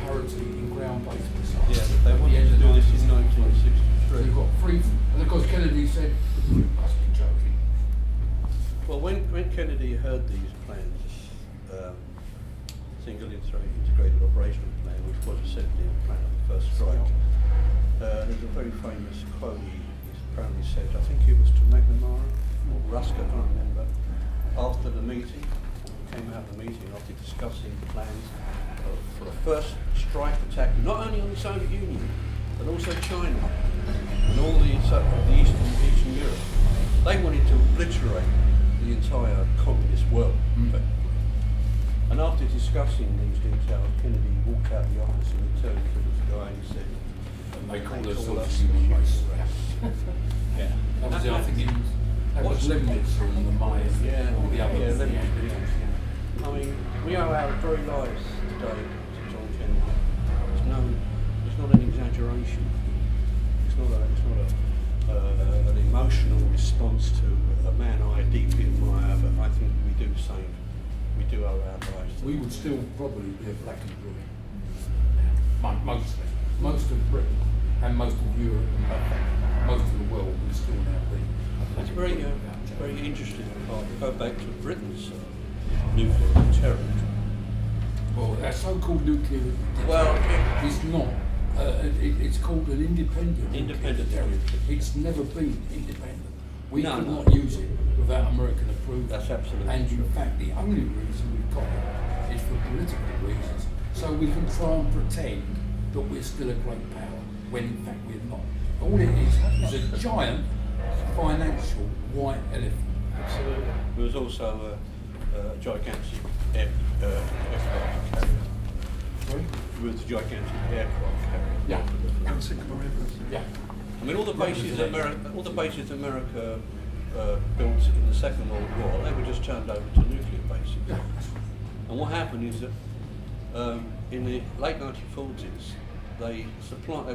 parity in ground-based missiles. Yeah, at they the wanted end to of do this in 1963. So 1963. you've got three, and of course Kennedy said, "You must be joking." Well, when Kennedy heard these plans, single integrated operational plan, which was essentially a plan of the first strike, there's a very famous quote he apparently said, I think it was to McNamara or Rusk, I can't remember, after the meeting, came out of the meeting after discussing plans for a first strike attack, not only on the Soviet Union, but also China and all the Eastern Europe. They wanted to obliterate the entire communist world, effectively. And after discussing these details, Kennedy walked out the office and returned to the guy and said, And they called They us call all us human race. yeah. That was, I think, that was Leibniz and the Mayans, Yeah, all the others. yeah, I mean, we owe our very lives today to John Kennedy. It's not an exaggeration. It's not an emotional response to a man I deeply admire, but I think we do owe our lives to We would still probably be a black and blue. Mostly. Most of Britain and most of Europe and most of the world would still now be a black It's and very, blue. very interesting part. Go back to Britain's nuclear deterrent. Well, our so-called nuclear Well, is not. It's called an independent. Independent nuclear deterrent. nuclear. It's never been independent. We No, could no. not use it without American approval. That's absolutely And true. in fact, the only reason we've got it is for political reasons, so we can try and pretend that we're still a great power when in fact we're not. All it is a giant financial white elephant. Absolutely. There was also a gigantic aircraft carrier. Sorry? There was a gigantic aircraft carrier. Yeah. And Sycamore Rivers. Yeah. I mean, all the bases America built in the Second World War, they were just turned over to nuclear bases. Yeah. And what happened is that in the late 1940s, they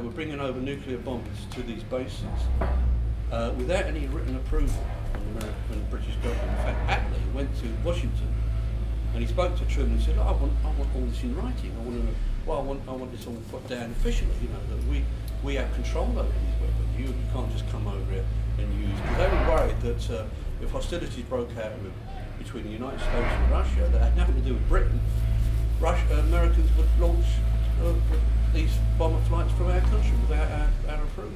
were bringing over nuclear bombs to these bases without any written approval from the American and British government. In fact, Attlee went to Washington and he spoke to Truman and said, I want all this in writing. I want this all put down officially. You know that we have control over these weapons. You can't just come over here and use. Because they were worried that if hostilities broke out between the United States and Russia that had nothing to do with Britain, Americans would launch these bomber flights from our country without our approval.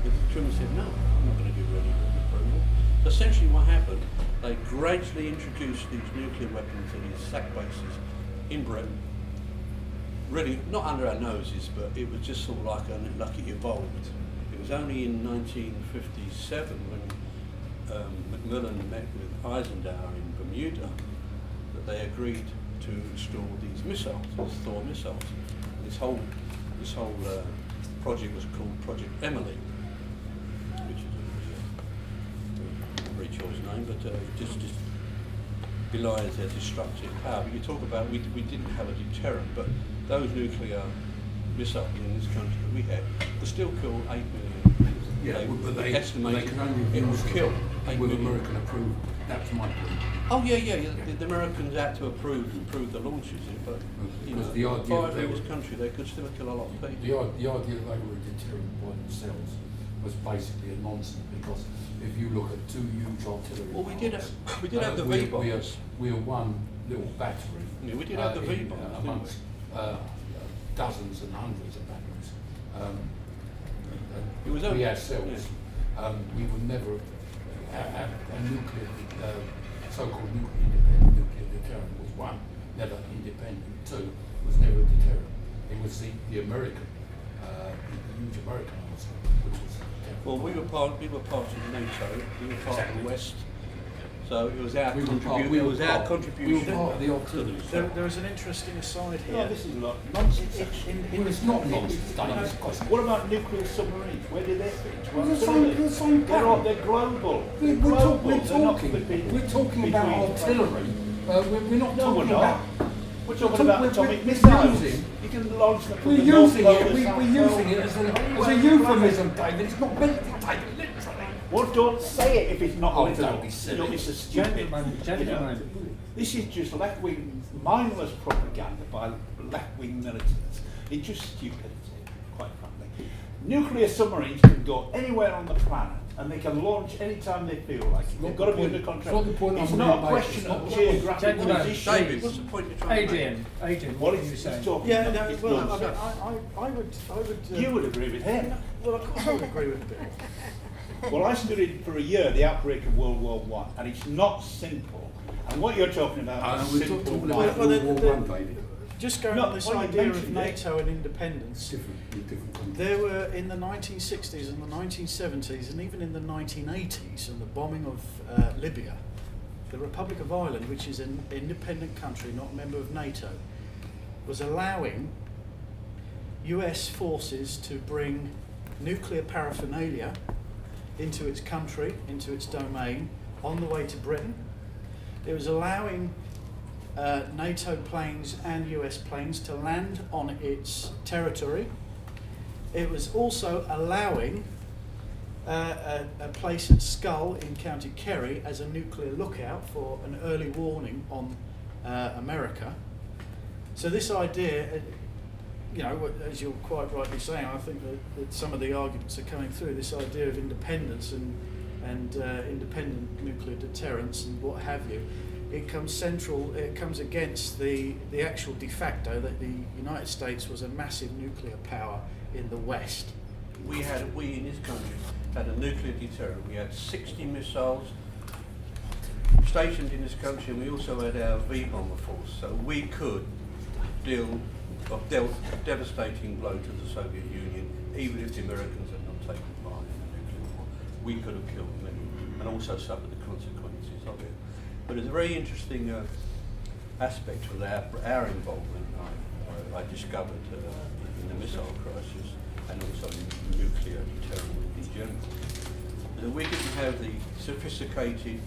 And Truman said, no, I'm not going to give you any written approval. So essentially what happened, they gradually introduced these nuclear weapons to these SAC bases in Britain. Really, not under our noses, but it was just sort of like it evolved. It was only in 1957 when Macmillan met with Eisenhower in Bermuda that they agreed to install these missiles, these Thor missiles. This whole project was called Project Emily, which is a very choice name, but just belies their destructive power. But you talk about we didn't have a deterrent, but those nuclear missile in this country that we had could still kill 8 million. Yeah, but they estimated can only it would use kill 8 with million. American approval. That's my point. Oh yeah. The Americans had to approve the launches, but you know, Because the idea fired they in this were- country, they could still kill a lot of people. The idea that they were a deterrent by themselves was basically a nonsense, because if you look at two huge artillery Well, we did plants, have the we- V-bombers. We are one little battery. Yeah, we did have the in, V-bombers, didn't amongst dozens and hundreds of batteries. It was we only- ourselves, we would never have a nuclear, so-called independent nuclear deterrent was one, never independent. Two, was never a deterrent. It was the American, the huge American answer, which was a deterrent. Well, we were part of NATO. We were part of the West. So it was our contribution. We were our part contribution. of the artillery. There is an interesting aside here. No, this is not nonsense. Well, it's not nonsense, David. It's cosmic. What about nuclear submarines? Where do they fit? Well, the same pattern. They're global. We're They're global. They're not talking flipping about between- artillery. We're not No, we're talking not. about. We're talking about we're atomic using- missiles. You can launch them from We're the North using Pole, it. the We're South using Pole. it as a euphemism, David. It's not meant to be taken literally. Well, don't say it if it's not Oh, literal. don't be silly. You know, it's a stupid. Gentlemen. This is just left-wing, mindless propaganda by left-wing militants. It's just stupidity, quite frankly. Nuclear submarines can go anywhere on the planet, and they can launch anytime they feel like it. They've got to be under control. It's not the point It's I'm not a making. question It's of not- geographic Gentlemen, position. David, what's the point you're trying to make? Adrian, What what are you he's saying? talking Yeah, about no, is well, I nonsense. would. You would agree with him. Well, of course I would agree with Bill. Well, I studied for a year the outbreak of World War I, and it's not simple. And what you're talking about is We're simple. talking mind. about World War One, David. Just going No, on this well, you idea of mentioned it. NATO and independence, Different countries. there were in the 1960s and the 1970s and even in the 1980s and the bombing of Libya, the Republic of Ireland, which is an independent country, not a member of NATO, was allowing US forces to bring nuclear paraphernalia into its country, into its domain, on the way to Britain. It was allowing NATO planes and US planes to land on its territory. It was also allowing a place at Skull in County Kerry as a nuclear lookout for an early warning on America. So this idea, you know, as you're quite rightly saying, I think that some of the arguments are coming through, this idea of independence and independent nuclear deterrence and what have you. It comes against the actual de facto that the United States was a massive nuclear power in the West. We in this country had a nuclear deterrent. We had 60 missiles stationed in this country, and we also had our V-bomber force. So we could dealt a devastating blow to the Soviet Union, even if the Americans had not taken part in the nuclear war. We could have killed many, and also suffered the consequences of it. But there's a very interesting aspect of our involvement. I discovered in the missile crisis, and also in nuclear deterrent in general, that we didn't have the sophisticated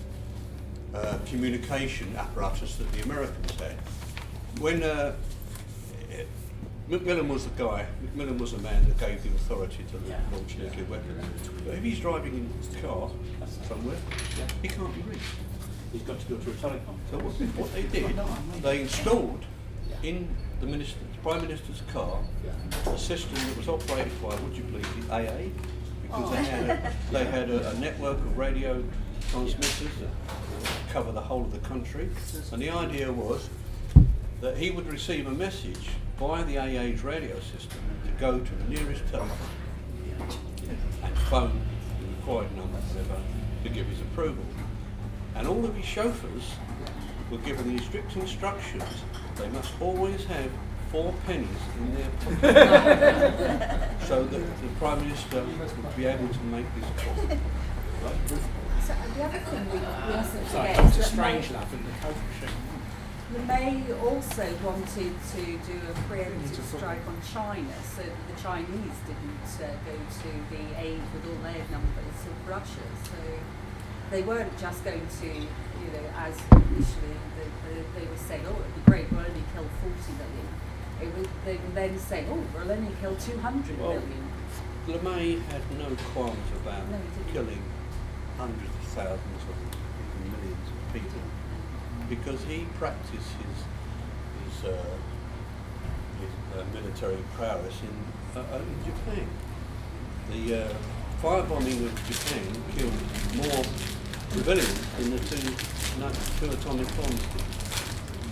communication apparatus that the Americans had. When Macmillan was the guy, Macmillan was the man that gave the authority to launch nuclear weapons. But if he's driving in his car somewhere, he can't be reached. He's got to go to a telecom. So what they did, they installed in the Prime Minister's car a system that was operated by, would you believe, the AA, because they had a network of radio transmitters that cover the whole of the country, and the idea was that he would receive a message via the AA's radio system to go to the nearest telephone and phone the required number, whatever, to give his approval. And all of his chauffeurs were given the strict instructions they must always have 4 pennies in their pocket so that the Prime Minister would be able to make this call. So the other thing we mustn't Sorry, forget it's a is that strange laugh in the coat machine. the May also wanted to do a preemptive strike on China so that the Chinese didn't go to the aid with all their numbers of Russia. So they weren't just going to, you know, as initially they were saying, oh, it'd be great, we'll only kill 40 million. they were then saying, oh, we'll only kill 200 Well, million. LeMay had no qualms about No, he didn't. killing hundreds of thousands or even millions of people because he practiced his military prowess in Japan. The firebombing of Japan killed more civilians than the two atomic bombs did.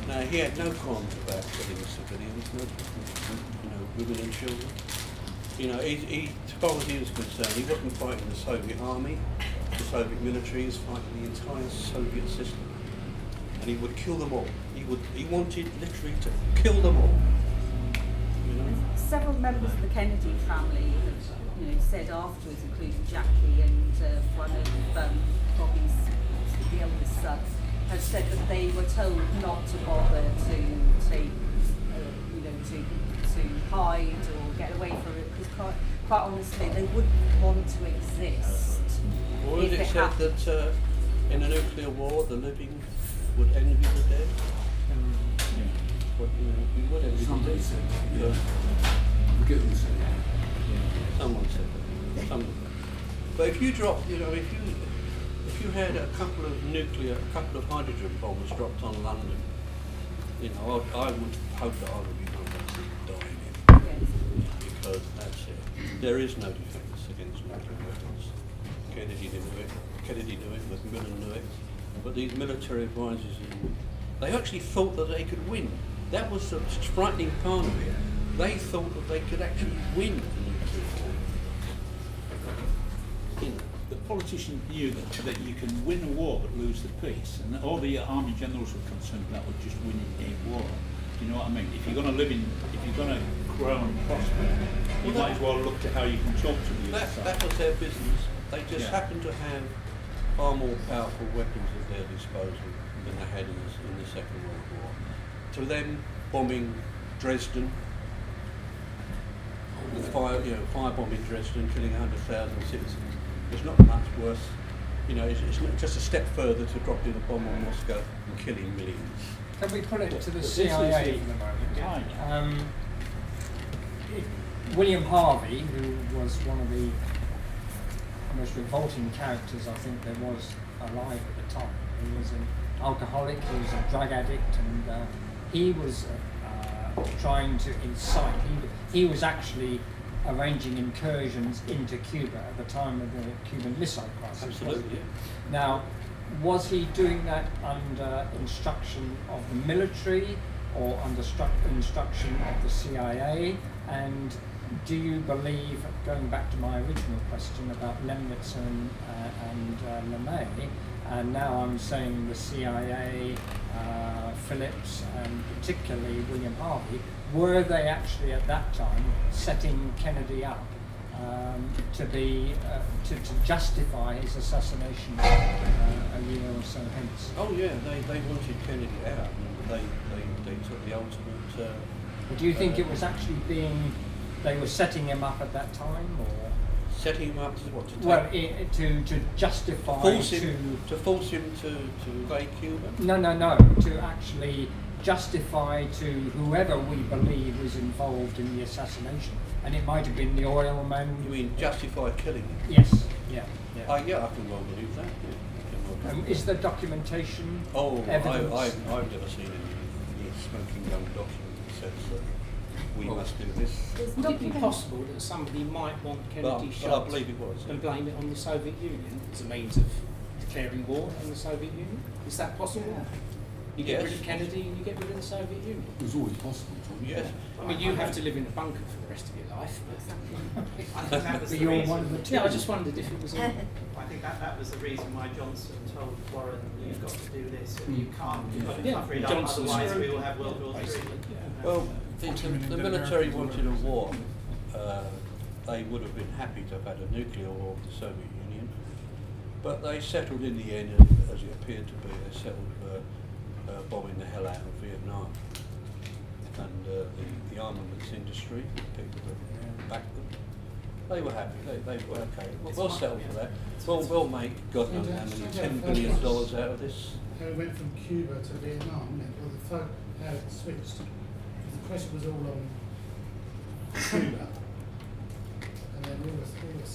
Now, he had no qualms about killing civilians, women and children. As far as he was concerned, he wasn't fighting the Soviet army, the Soviet military, he was fighting the entire Soviet system. And he would kill them all. He wanted literally to kill them all. Several members of the Kennedy family have said afterwards, including Jackie and one of Bobby's, the eldest son, have said that they were told not to bother to take, to hide or get away from it, because quite honestly, they wouldn't want to exist. Or is if it said that in a nuclear war, the living would envy the dead? But, we would envy the Somebody dead. said, Yeah. forget them saying that. Someone said that. But if you drop, if you had a couple of hydrogen bombs dropped on London, I would hope that I would be one of those that die in it. Yes. Because that's it. There is no defence against nuclear weapons. Kennedy knew it, McMillan knew it, but these military advisors, they actually thought that they could win. That was the frightening part of it. They thought that they could actually win a nuclear war. The politicians knew that you can win a war but lose the peace, and all the army generals were concerned about was just winning a war. You know what I mean? If you're going to grow and prosper, you might as well look to how you can talk to the other side. That was their business. They just Yeah. happened to have far more powerful weapons at their disposal than they had in the Second World War. To them, bombing Dresden, firebombing Dresden, killing 100,000 citizens, it's not much worse. It's not just a step further to dropping a bomb on Moscow and killing millions. Can we put it to the But CIA for the moment? William Harvey, who was one of the most revolting characters I think there was alive at the time. He was an alcoholic, he was a drug addict, and he was trying to incite. He was actually arranging incursions into Cuba at the time of the Cuban Missile Crisis. Absolutely. Now, was he doing that under instruction of the military or under instruction of the CIA? And do you believe, going back to my original question about Lemnitz and LeMay, and now I'm saying the CIA, Phillips, and particularly William Harvey, were they actually at that time setting Kennedy up to justify his assassination a year or so hence? Oh yeah, they wanted Kennedy out. They took the ultimate. But do you think it was actually they were setting him up at that time, or setting him up to what? To justify force him to invade Cuba? No. To actually justify to whoever we believe was involved in the assassination, and it might have been the oil man. You mean justify killing him? Yes. Yeah. Yeah, I can well believe that. Yeah. Is there documentation? Evidence? I've never seen any smoking gun document that says that we must do this. Would it be possible that somebody might want Kennedy But I shot believe it was. and blame it on the Soviet Union as a means of declaring war on the Soviet Union? Is that possible? You get rid of Kennedy and you get rid of the Soviet Union. It was always possible, Tom. Yes. I mean, you have to live in a bunker for the rest of your life. I think that was But the you're reason. one of the two. Yeah, I just wondered if it was. I think that was the reason why Johnson told Warren, "You've got to do this, and you can't. You've got to Yeah, cover it up, Johnson's otherwise we screwed, will have World War III." basically, Well, the military wanted a war. They would have been happy to have had a nuclear war with the Soviet Union, but they settled in the end, as it appeared to be, they settled bombing the hell out of Vietnam. And the armaments industry, the people that backed them, they were happy. They were okay. We'll settle for that. We'll make God knows how many $10 billion out of this. How it went from Cuba to Vietnam, well, the folk had switched. The pressure was all on Cuba. And then all the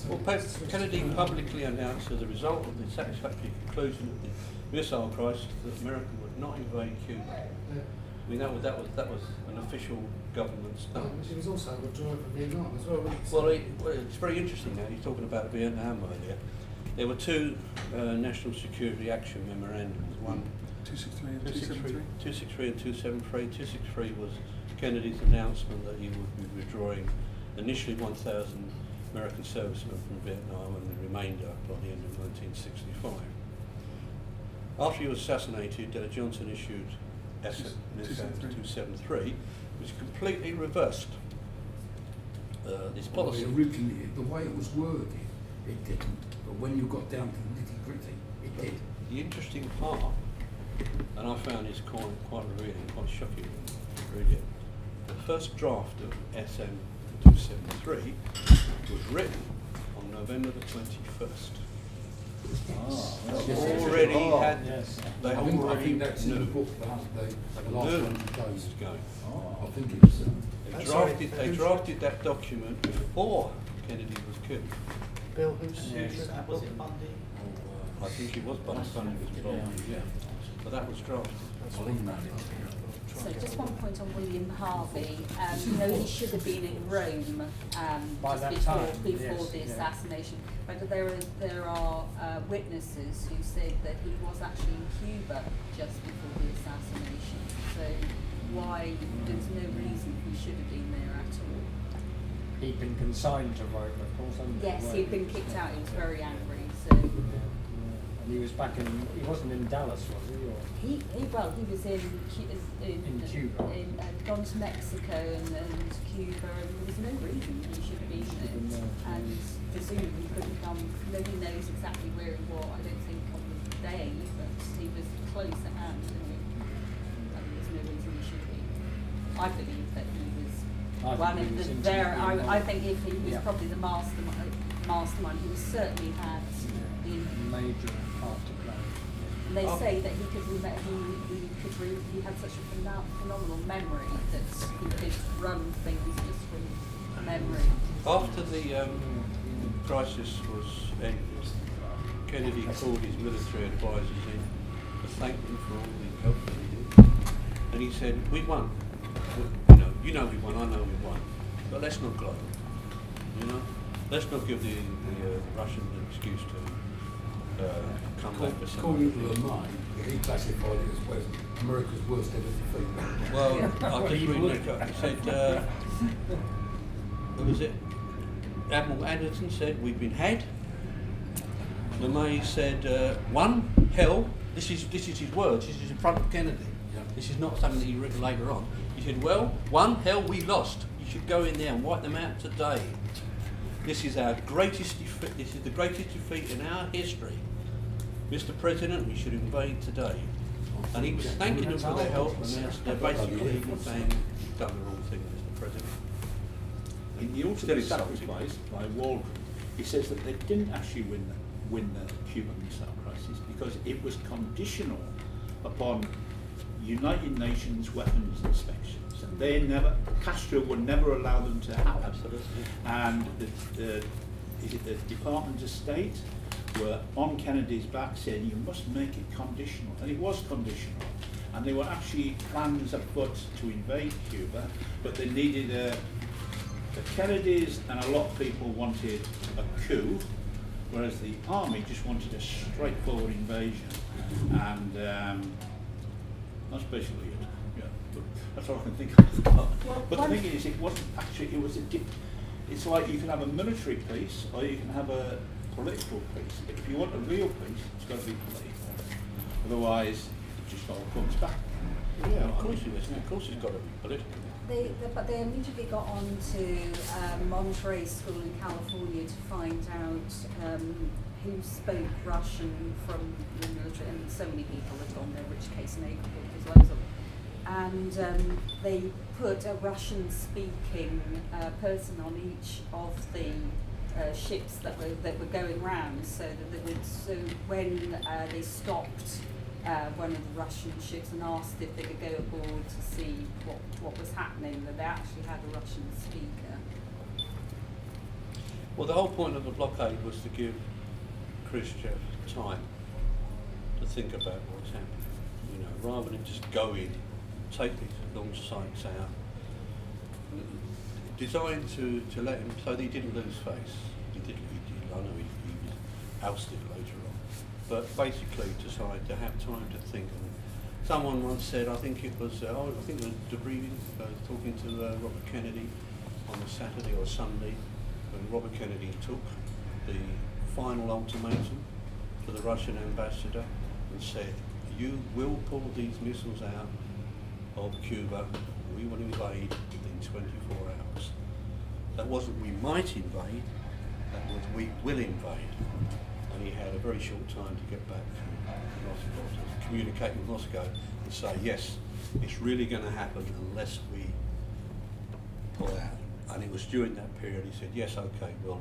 Well, Kennedy publicly announced as a result of the satisfactory conclusion of the missile crisis that America would not invade Cuba. I mean, that was an official government stance. She was also withdrawing from Vietnam as well, wasn't it? Well, it's very interesting now. You're talking about Vietnam earlier. There were two national security action memorandums. One 263 and 273. 263 and 273. 263 was Kennedy's announcement that he would be withdrawing initially 1,000 American servicemen from Vietnam and the remainder by the end of 1965. After he was assassinated, Johnson issued SF 273, which completely reversed this policy. Originally, the way it was worded, it didn't. But when you got down to the nitty gritty, it did. The interesting part, and I found this quite revealing, quite shocking when you read it, the first draft of SM 273 was written on November the 21st. Already had, they I already think that's in the knew. book, the last one It goes. was going. I think it's. They drafted that document before Kennedy was killed. Bill, who's Was it Bundy? I think it was Bundy was involved, yeah. But that was drafted. So just one point on William Harvey. You know, he should have been in Rome By just that before, time, before yes, the yeah. assassination. But there are witnesses who said that he was actually in Cuba just before the assassination. So why? There's no reason he should have been there at all. He'd been consigned to Rome, of course, hadn't he? Yes, Weren't he'd been kicked out. He was very angry. So And he was back in. He wasn't in Dallas, was he? Or? he was in Cuba. Gone to Mexico and Cuba, and there was no reason he should have been there. And presumably couldn't come. Nobody knows exactly where he was. I don't think on the day, but he was close at hand. And there's no reason he should be. I believe that he was one of the very. I think if he was probably the mastermind, he certainly had the Major part to play. and they say that he had such a phenomenal memory that he could run things just from memory. After the crisis was ended, Kennedy called his military advisors in to thank them for all the help that he did. And he said, "We won. You know we won, I know we won. But let's not gloat. Let's not give the Russians an excuse to come back for some According to mine, he classified it as America's worst ever defeat. Well, I'll just read that. He said, what was it? Admiral Anderson said, "We've been had." LeMay said, "One, hell." This is his words. This is in front of Kennedy. Yeah. This is not something that he written later on. He said, "Well, one, hell, we lost. You should go in there and wipe them out today. This is our greatest defeat. This is the greatest defeat in our history. Mr. President, we should invade today." And he was thanking them for their help, and they're basically saying, "You've done the wrong thing, Mr. President." In the ultimate sacrifice by Waldron, he says that they didn't actually win the Cuban Missile Crisis because it was conditional upon United Nations weapons inspections, and Castro would never allow them to happen. Absolutely. And the Department of State were on Kennedy's back saying you must make it conditional, and it was conditional. And there were actually plans afoot to invade Cuba, but they needed the Kennedys and a lot of people wanted a coup, whereas the army just wanted a straightforward invasion. And that's basically it. Yeah, but that's all I can think of. But the thing is, it wasn't actually. It's like you can have a military peace or you can have a political peace. If you want a real peace, it's got to be political. Otherwise, it just all comes back. Yeah, of course it is. Of course it's got to be political. But they immediately got on to Monterey School in California to find out who spoke Russian from the military, and so many people had gone there, Rich Case neighbourhood, there's loads of them. And they put a Russian-speaking person on each of the ships that were going round, so that when they stopped one of the Russian ships and asked if they could go aboard to see what was happening, that they actually had a Russian speaker. Well, the whole point of the blockade was to give Khrushchev time to think about what's happening. You know, rather than just go in, take these launch sites out, designed to let him so that he didn't lose face. He did. I know he was ousted later on, but basically decided to have time to think. And someone once said, I think it was Dpuk talking to Robert Kennedy on a Saturday or Sunday, when Robert Kennedy took the final ultimatum to the Russian ambassador and said, you will pull these missiles out of Cuba, we will invade within 24 hours. That wasn't we might invade, that was we will invade. And he had a very short time to get back to Moscow, to communicate with Moscow and say, yes, it's really going to happen unless we pull out. And it was during that period he said, yes, okay, we'll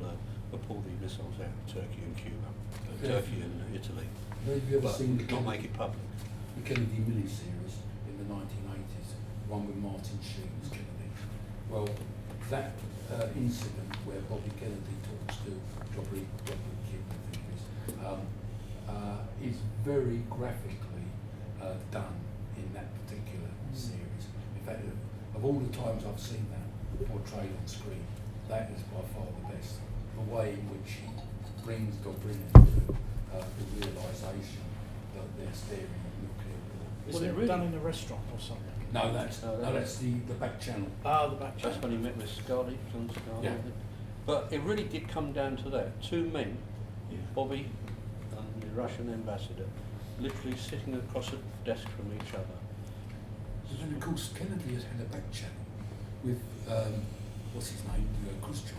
pull the missiles out of Turkey and Cuba, Turkey and Italy. Have you ever But seen not make it public. the Kennedy miniseries in the 1980s, one with Martin Sheen's Kennedy? Well, that incident where Bobby Kennedy talks to Cuban, I think it is very graphically done in that particular series. In fact, of all the times I've seen that portrayed on screen, that is by far the best. The way in which he brings Dobrynin to the realisation that they're staring at nuclear war. Was it done in a restaurant or something? No, that's the back channel. Ah, the back That's channel. when he met with Scully, John Scully. Yeah. But it really did come down to that. Two men, Bobby and the Russian ambassador, literally sitting across a desk from each other. But then, of course, Kennedy has had a back channel with, what's his name, Khrushchev,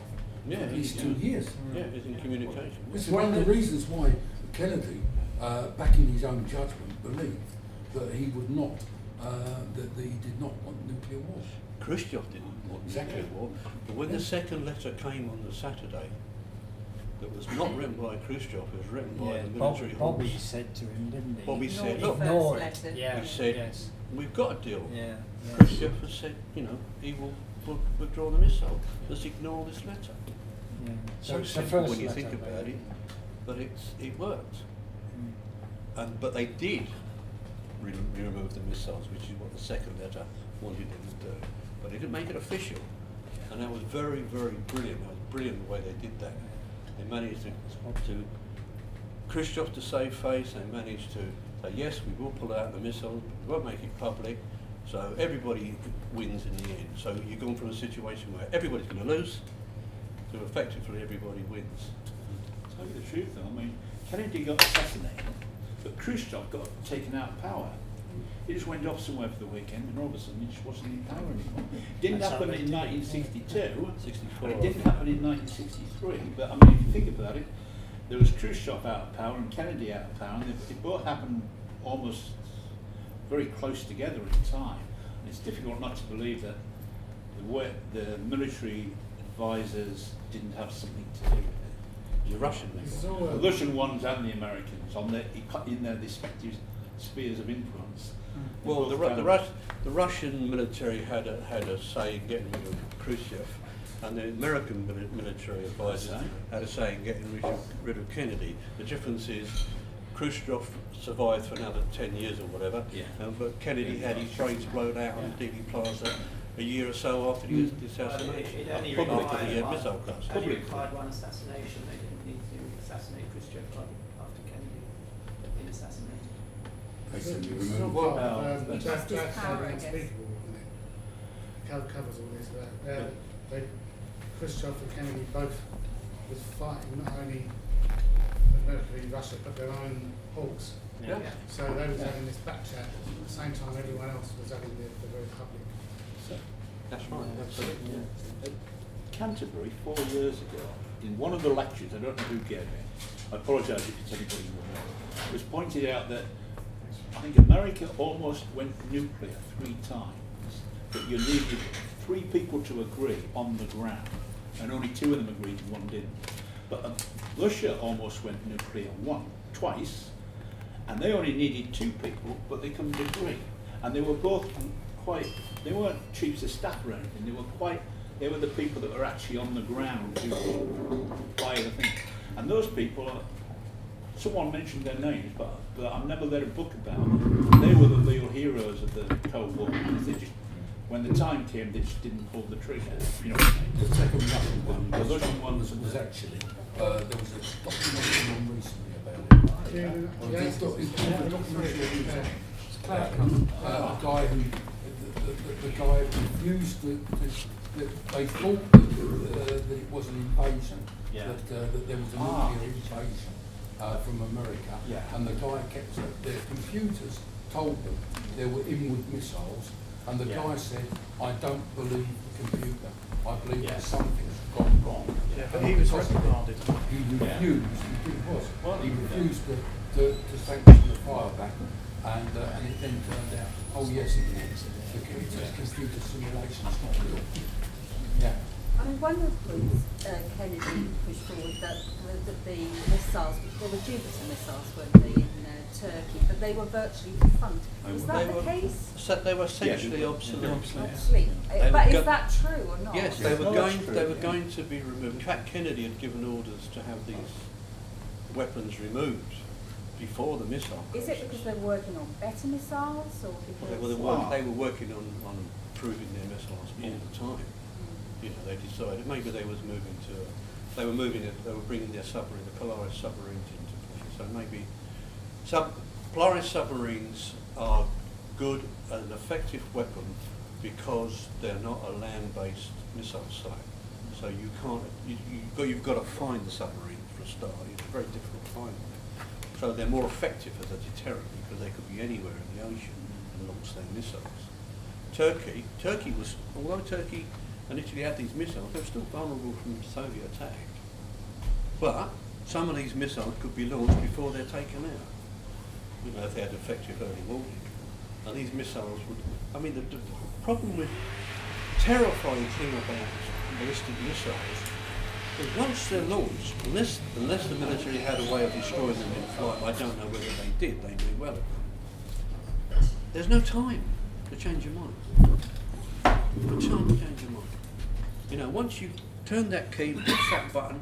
Yeah, for at least he's 2 years. Yeah, it's in communication. It's one of the reasons why Kennedy, back in his own judgment, believed that he would not, that he did not want nuclear war. Khrushchev didn't want nuclear war, but when the second letter came on the Saturday, that was not written by Khrushchev, it was written by the military Bobby horse. said to him, didn't he? Bobby said, Ignore look, the ignore first it. letter. Yeah. he said, Yes. we've got a deal. Yeah. Yeah. Khrushchev has said, you know, he will withdraw the missile. Just ignore this letter. Yeah. So the simple first when you letter, think about maybe. it, but it worked. Mm. But they did remove the missiles, which is what the second letter wanted them to do. But they didn't make it official, and that was very, very brilliant. That was brilliant the way they did that. They managed to Khrushchev to save face. They managed to say, yes, we will pull out the missiles, but we won't make it public. So everybody wins in the end. So you're going from a situation where everybody's going to lose to effectively everybody wins. To tell you the truth, though, I mean, Kennedy got assassinated, but Khrushchev got taken out of power. He just went off somewhere for the weekend, and all of a sudden he just wasn't in power anymore. Didn't That's happen how they in did it. 1962, 64. and it didn't happen in 1963. But I mean, if you think about it, there was Khrushchev out of power and Kennedy out of power, and it both happened almost very close together in time. And it's difficult not to believe that the military advisors didn't have something to do with it. The Russian It's missiles. all, The Russian ones and the Americans in their respective spheres of influence. Well, the Both Russian military had a say in getting rid of Khrushchev, and the American military advisors had a say in getting rid of Kennedy. The difference is Khrushchev survived for another 10 years or whatever, but Kennedy had his brains blown out on Dealey Plaza a year or so after the assassination. It only Publicly, he had missile cuts. only required one assassination. They didn't need to assassinate Khrushchev after Kennedy had been assassinated. They it's simply all removed What part about- of It's that's just power, I guess. unspeakable, isn't it? Covers all this. Khrushchev and Kennedy both was fighting not only America and Russia, but their own hawks. Yeah. So they was having this back chat at the same time everyone else was having the very public. That's right, absolutely. At Canterbury 4 years ago, in one of the lectures, I don't know who gave it, I apologise if it's anybody who will know, it was pointed out that I think America almost went nuclear 3 times, but you needed 3 people to agree on the ground, and only 2 of them agreed and 1 didn't. But Russia almost went nuclear twice, and they only needed 2 people, but they come to 3, and they were both they weren't chiefs of staff or anything. They were the people that were actually on the ground who fire the thing. And those people someone mentioned their names, but I've never read a book about them. They were the real heroes of the Cold War. They just, when the time came, they just didn't pull the trigger. You know what I mean? The second Russian one, The Russian one was actually, there was a documentary on recently about it. A guy who, the guy refused to they thought that it was an invasion, that there was a nuclear invasion from America, and the guy kept their computers told them there were inward missiles, and the guy said, I don't believe the computer, I believe that something's gone wrong. Yeah, but he was reprimanded. He refused, he refused to sanction the fire back, and it then turned out, oh yes it is, the computer simulation is not real. Yeah. I mean, one of the points Kennedy pushed forward that the missiles, there were Jupiter missiles, weren't they, in Turkey, but they were virtually defunct. Was that the case? They were essentially obsolete. Obsolete. But is that true or not? Yes, they were going to be removed. In fact, Kennedy had given orders to have these weapons removed before the missile. Is it because they were working on better missiles, or because they were working on improving their missiles all the time. You know, they decided maybe they were bringing their submarine, the Polaris submarines into play. So maybe Polaris submarines are good, an effective weapon, because they're not a land-based missile site. So you can't, you've got to find the submarine for a start. It's very difficult to find them. So they're more effective as a deterrent because they could be anywhere in the ocean and launch their missiles. Turkey was, although Turkey and Italy had these missiles, they were still vulnerable from Soviet attack. But some of these missiles could be launched before they're taken out. You know, if they had effective early warning. And these missiles would, I mean, the problem with, terrifying thing about ballistic missiles is once they're launched, unless the military had a way of destroying them in flight, I don't know whether they did, they may well have. There's no time to change your mind. No time to change your mind. You know, once you turn that key, push that button,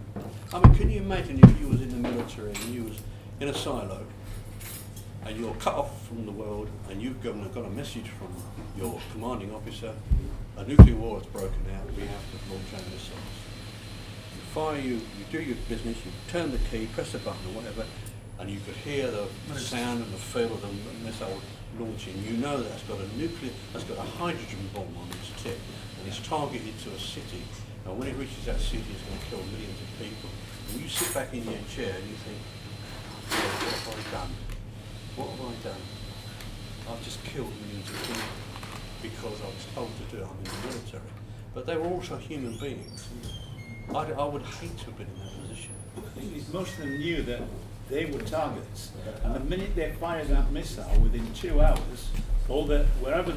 I mean, can you imagine if you was in the military and you was in a silo and you're cut off from the world and you've got a message from your commanding officer, a nuclear war has broken out, we have to launch our missiles. You fire, you do your business, you turn the key, press the button or whatever, and you could hear the sound and the feel of the missile launching. You know that's got a hydrogen bomb on its tip, and it's targeted to a city, and when it reaches that city it's going to kill millions of people. And you sit back in your chair and you think, what have I done? What have I done? I've just killed millions of people because I was told to do it. I'm in the military. But they were also human beings. I would hate to have been in that position. The thing is, most of them knew that they were targets, and the minute they fired that missile, within 2 hours, wherever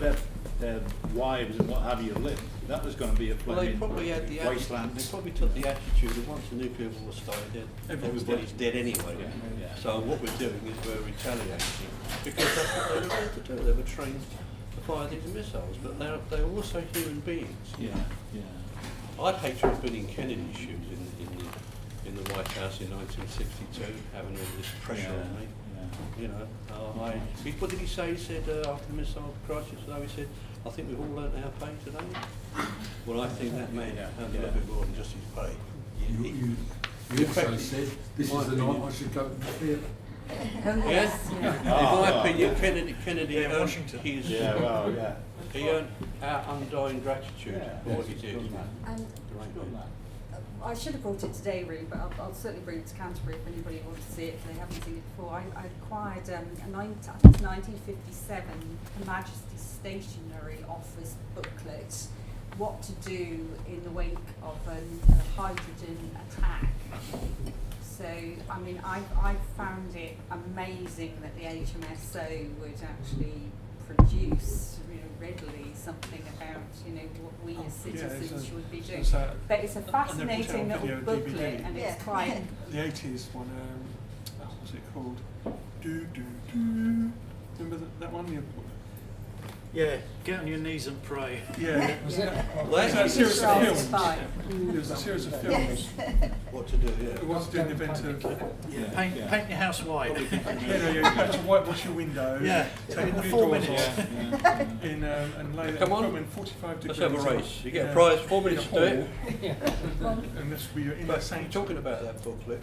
their wives and what have you lived, that was going to be a Well, they probably had the wasteland. They probably took the attitude that once the nuclear war started, everybody's dead anyway. Yeah. So what we're doing is we're retaliating because that's what they were there to do. They were trained to fire these missiles, but they're also human beings. Yeah. I'd hate to have been in Kennedy's shoes in the White House in 1962, having all this pressure on me. You know, what did he say? He said after the missile crisis, he said, I think we've all learnt our pay today. Well, I think that man had a little bit more than just his pay. You also said, this is the night I should go to the theatre. Yes. In my opinion, Kennedy earned his, he earned our undying gratitude for what he did. I should have brought it today, really, but I'll certainly bring it to Canterbury if anybody wants to see it, if they haven't seen it before. I acquired, I think it's 1957, Her Majesty's Stationery Office booklet, What to Do in the Wake of a Hydrogen Attack. So, I mean, I found it amazing that the HMSO would actually produce readily something about what we as citizens should be doing. But it's a fascinating little booklet, and it's quite the 80s one. What's it called? Remember that one? Yeah, get on your knees and pray. Yeah. Was it? Well, It was a series of Right, films. fine. It was a series of films. Yes. What to do, It yeah. was doing the event of Paint your house white. you had to whitewash your window. Yeah, Take in all the your 4 doors minutes. off, and lay Come on. them in 45 degrees. Let's have a race. You get a Yeah. prize, 4 In minutes a to do it. hall. And this we were in the But same. talking about that booklet,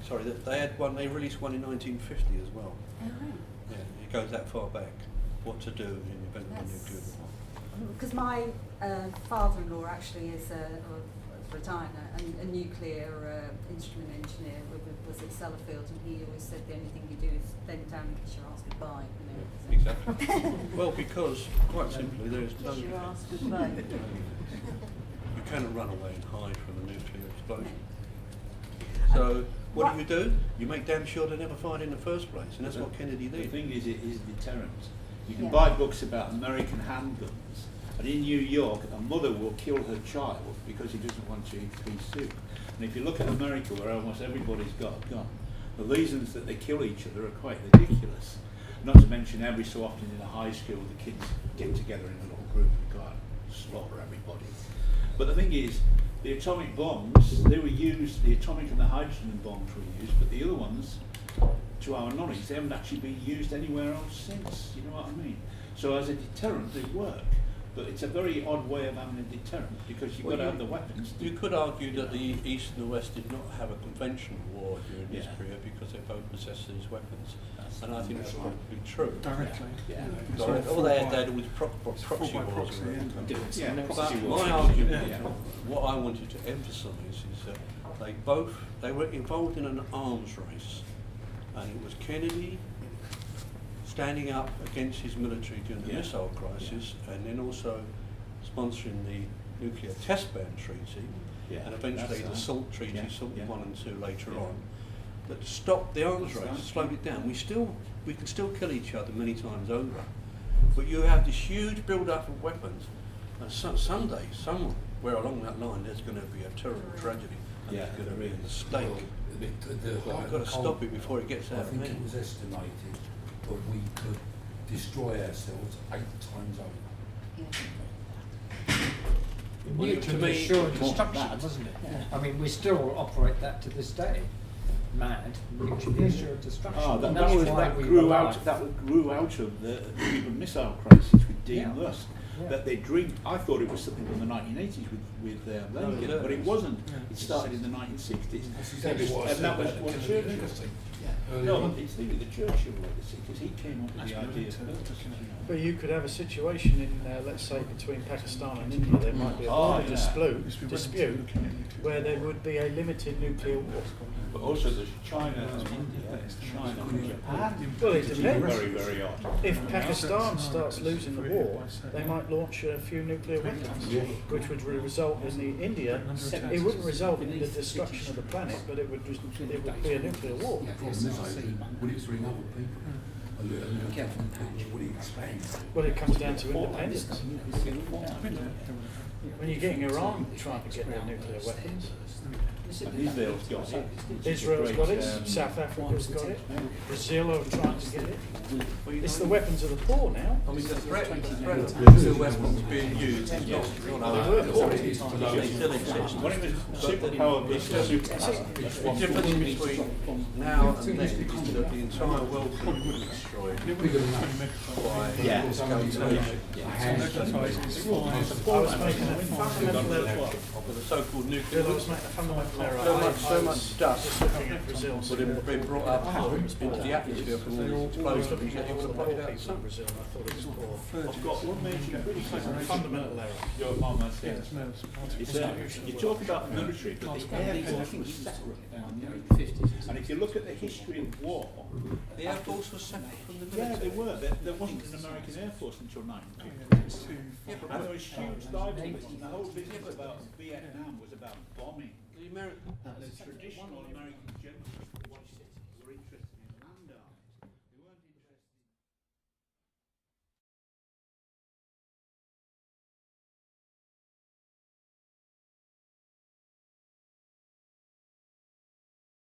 sorry, they had one. They released one in 1950 as well. Oh, right. Yeah, it goes that far back. What to do in the event of a nuclear war. Because my father-in-law actually is retired now, a nuclear instrument engineer, was at Sellafield, and he always said the only thing you do is bend down and kiss your ass goodbye. You know, so. Exactly. Well, because quite simply, there is no. Kiss your ass goodbye. You cannot run away and hide from a nuclear explosion. No. So what do? You make damn sure they never fired in the first place, and that's what Kennedy The did. thing is, it is deterrent. You can Yeah. buy books about American handguns, and in New York, a mother will kill her child because he doesn't want you to be sued. And if you look at America, where almost everybody's got a gun, the reasons that they kill each other are quite ridiculous. Not to mention, every so often in a high school, the kids get together in a little group and go out and slaughter everybody. But the thing is, the atomic bombs, they were used, the atomic and the hydrogen bombs were used, but the other ones, to our knowledge, they haven't actually been used anywhere else since, you know what I mean? So as a deterrent, they work, but it's a very odd way of having a deterrent, because you've got to have the weapons. You could argue that the East and the West did not have a conventional war during this Yeah. period because they both possessed these weapons, and I think that's probably true. Directly. Yeah. All they had was proxy by wars. proxy, around the yeah. country. Yeah, But proxy wars. my argument, Yeah. what I wanted to emphasise is that they were involved in an arms race, and it was Kennedy standing up against his military during the Yeah. missile crisis, and then also sponsoring the nuclear test ban treaty, Yeah, and eventually that's the SALT treaty, yeah, SALT yeah. 1 and 2 later Yeah. on, that stopped the arms That's race, right. slowed it down. We can still kill each other many times over, but you have this huge build-up of weapons, and someday, somewhere along that line, there's going to be a terrible tragedy, and Yeah, there's going to there be a is. mistake. We've We've got to stop it before it gets out I of think hand. it was estimated that we could destroy ourselves 8 times over. Well, to Mutually me, assured more destruction, mad. wasn't it? Yeah. I mean, we still operate that to this day. Mad, mutually assured destruction. Oh, And that's why we grew rely- out of the Cuban Missile Crisis with Dean Yeah. Rusk. Yeah. That they dreamed. I thought it was something from the 1980s with Reagan, No, but it wasn't. It started in the 1960s, and that was what Churchill. No, but it's really the Churchill legacy, because he came up with the idea first. But you could have a situation in, let's say, between Pakistan and India, there might be a border yeah. dispute where there would be a limited nuclear war. But also there's China and India, China and Japan. Well, it depends. Very, very odd. If Pakistan starts losing the war, they might launch a few nuclear weapons, which would result in the India. It wouldn't result in the destruction of the planet, but it would be a nuclear war. The problem is, though, would it bring other people? A little different patch, would it expand? Well, it comes down to independence. When you're getting Iran trying to get their nuclear weapons, And Israel's got it. Israel's got it, South Africa's got it, Brazil are trying to get it. It's the weapons of the poor now. I mean, the threat of nuclear weapons being used is not They they still exist. When it was superpower versus The superpower. difference between now and then is that the entire world could be destroyed by escalation I was making a fundamental error. of the so-called nuclear I was weapons. making a fundamental error. So much Just dust looking at Brazil. would have been brought up into the atmosphere from all these I was explosions, looking yet at it all would the have played poor out people in some. Brazil, and I thought it was poor. I've got one major criticism. Fundamental error. Your mama said. You talk about the military, but the Air Force was separate down the 50s. And if you look at the history of war, The Air Force was separate from the yeah, military. they were. There wasn't an American Air Force until 1950. And there was huge rivalries, and the whole business about Vietnam was about bombing. The American The traditional American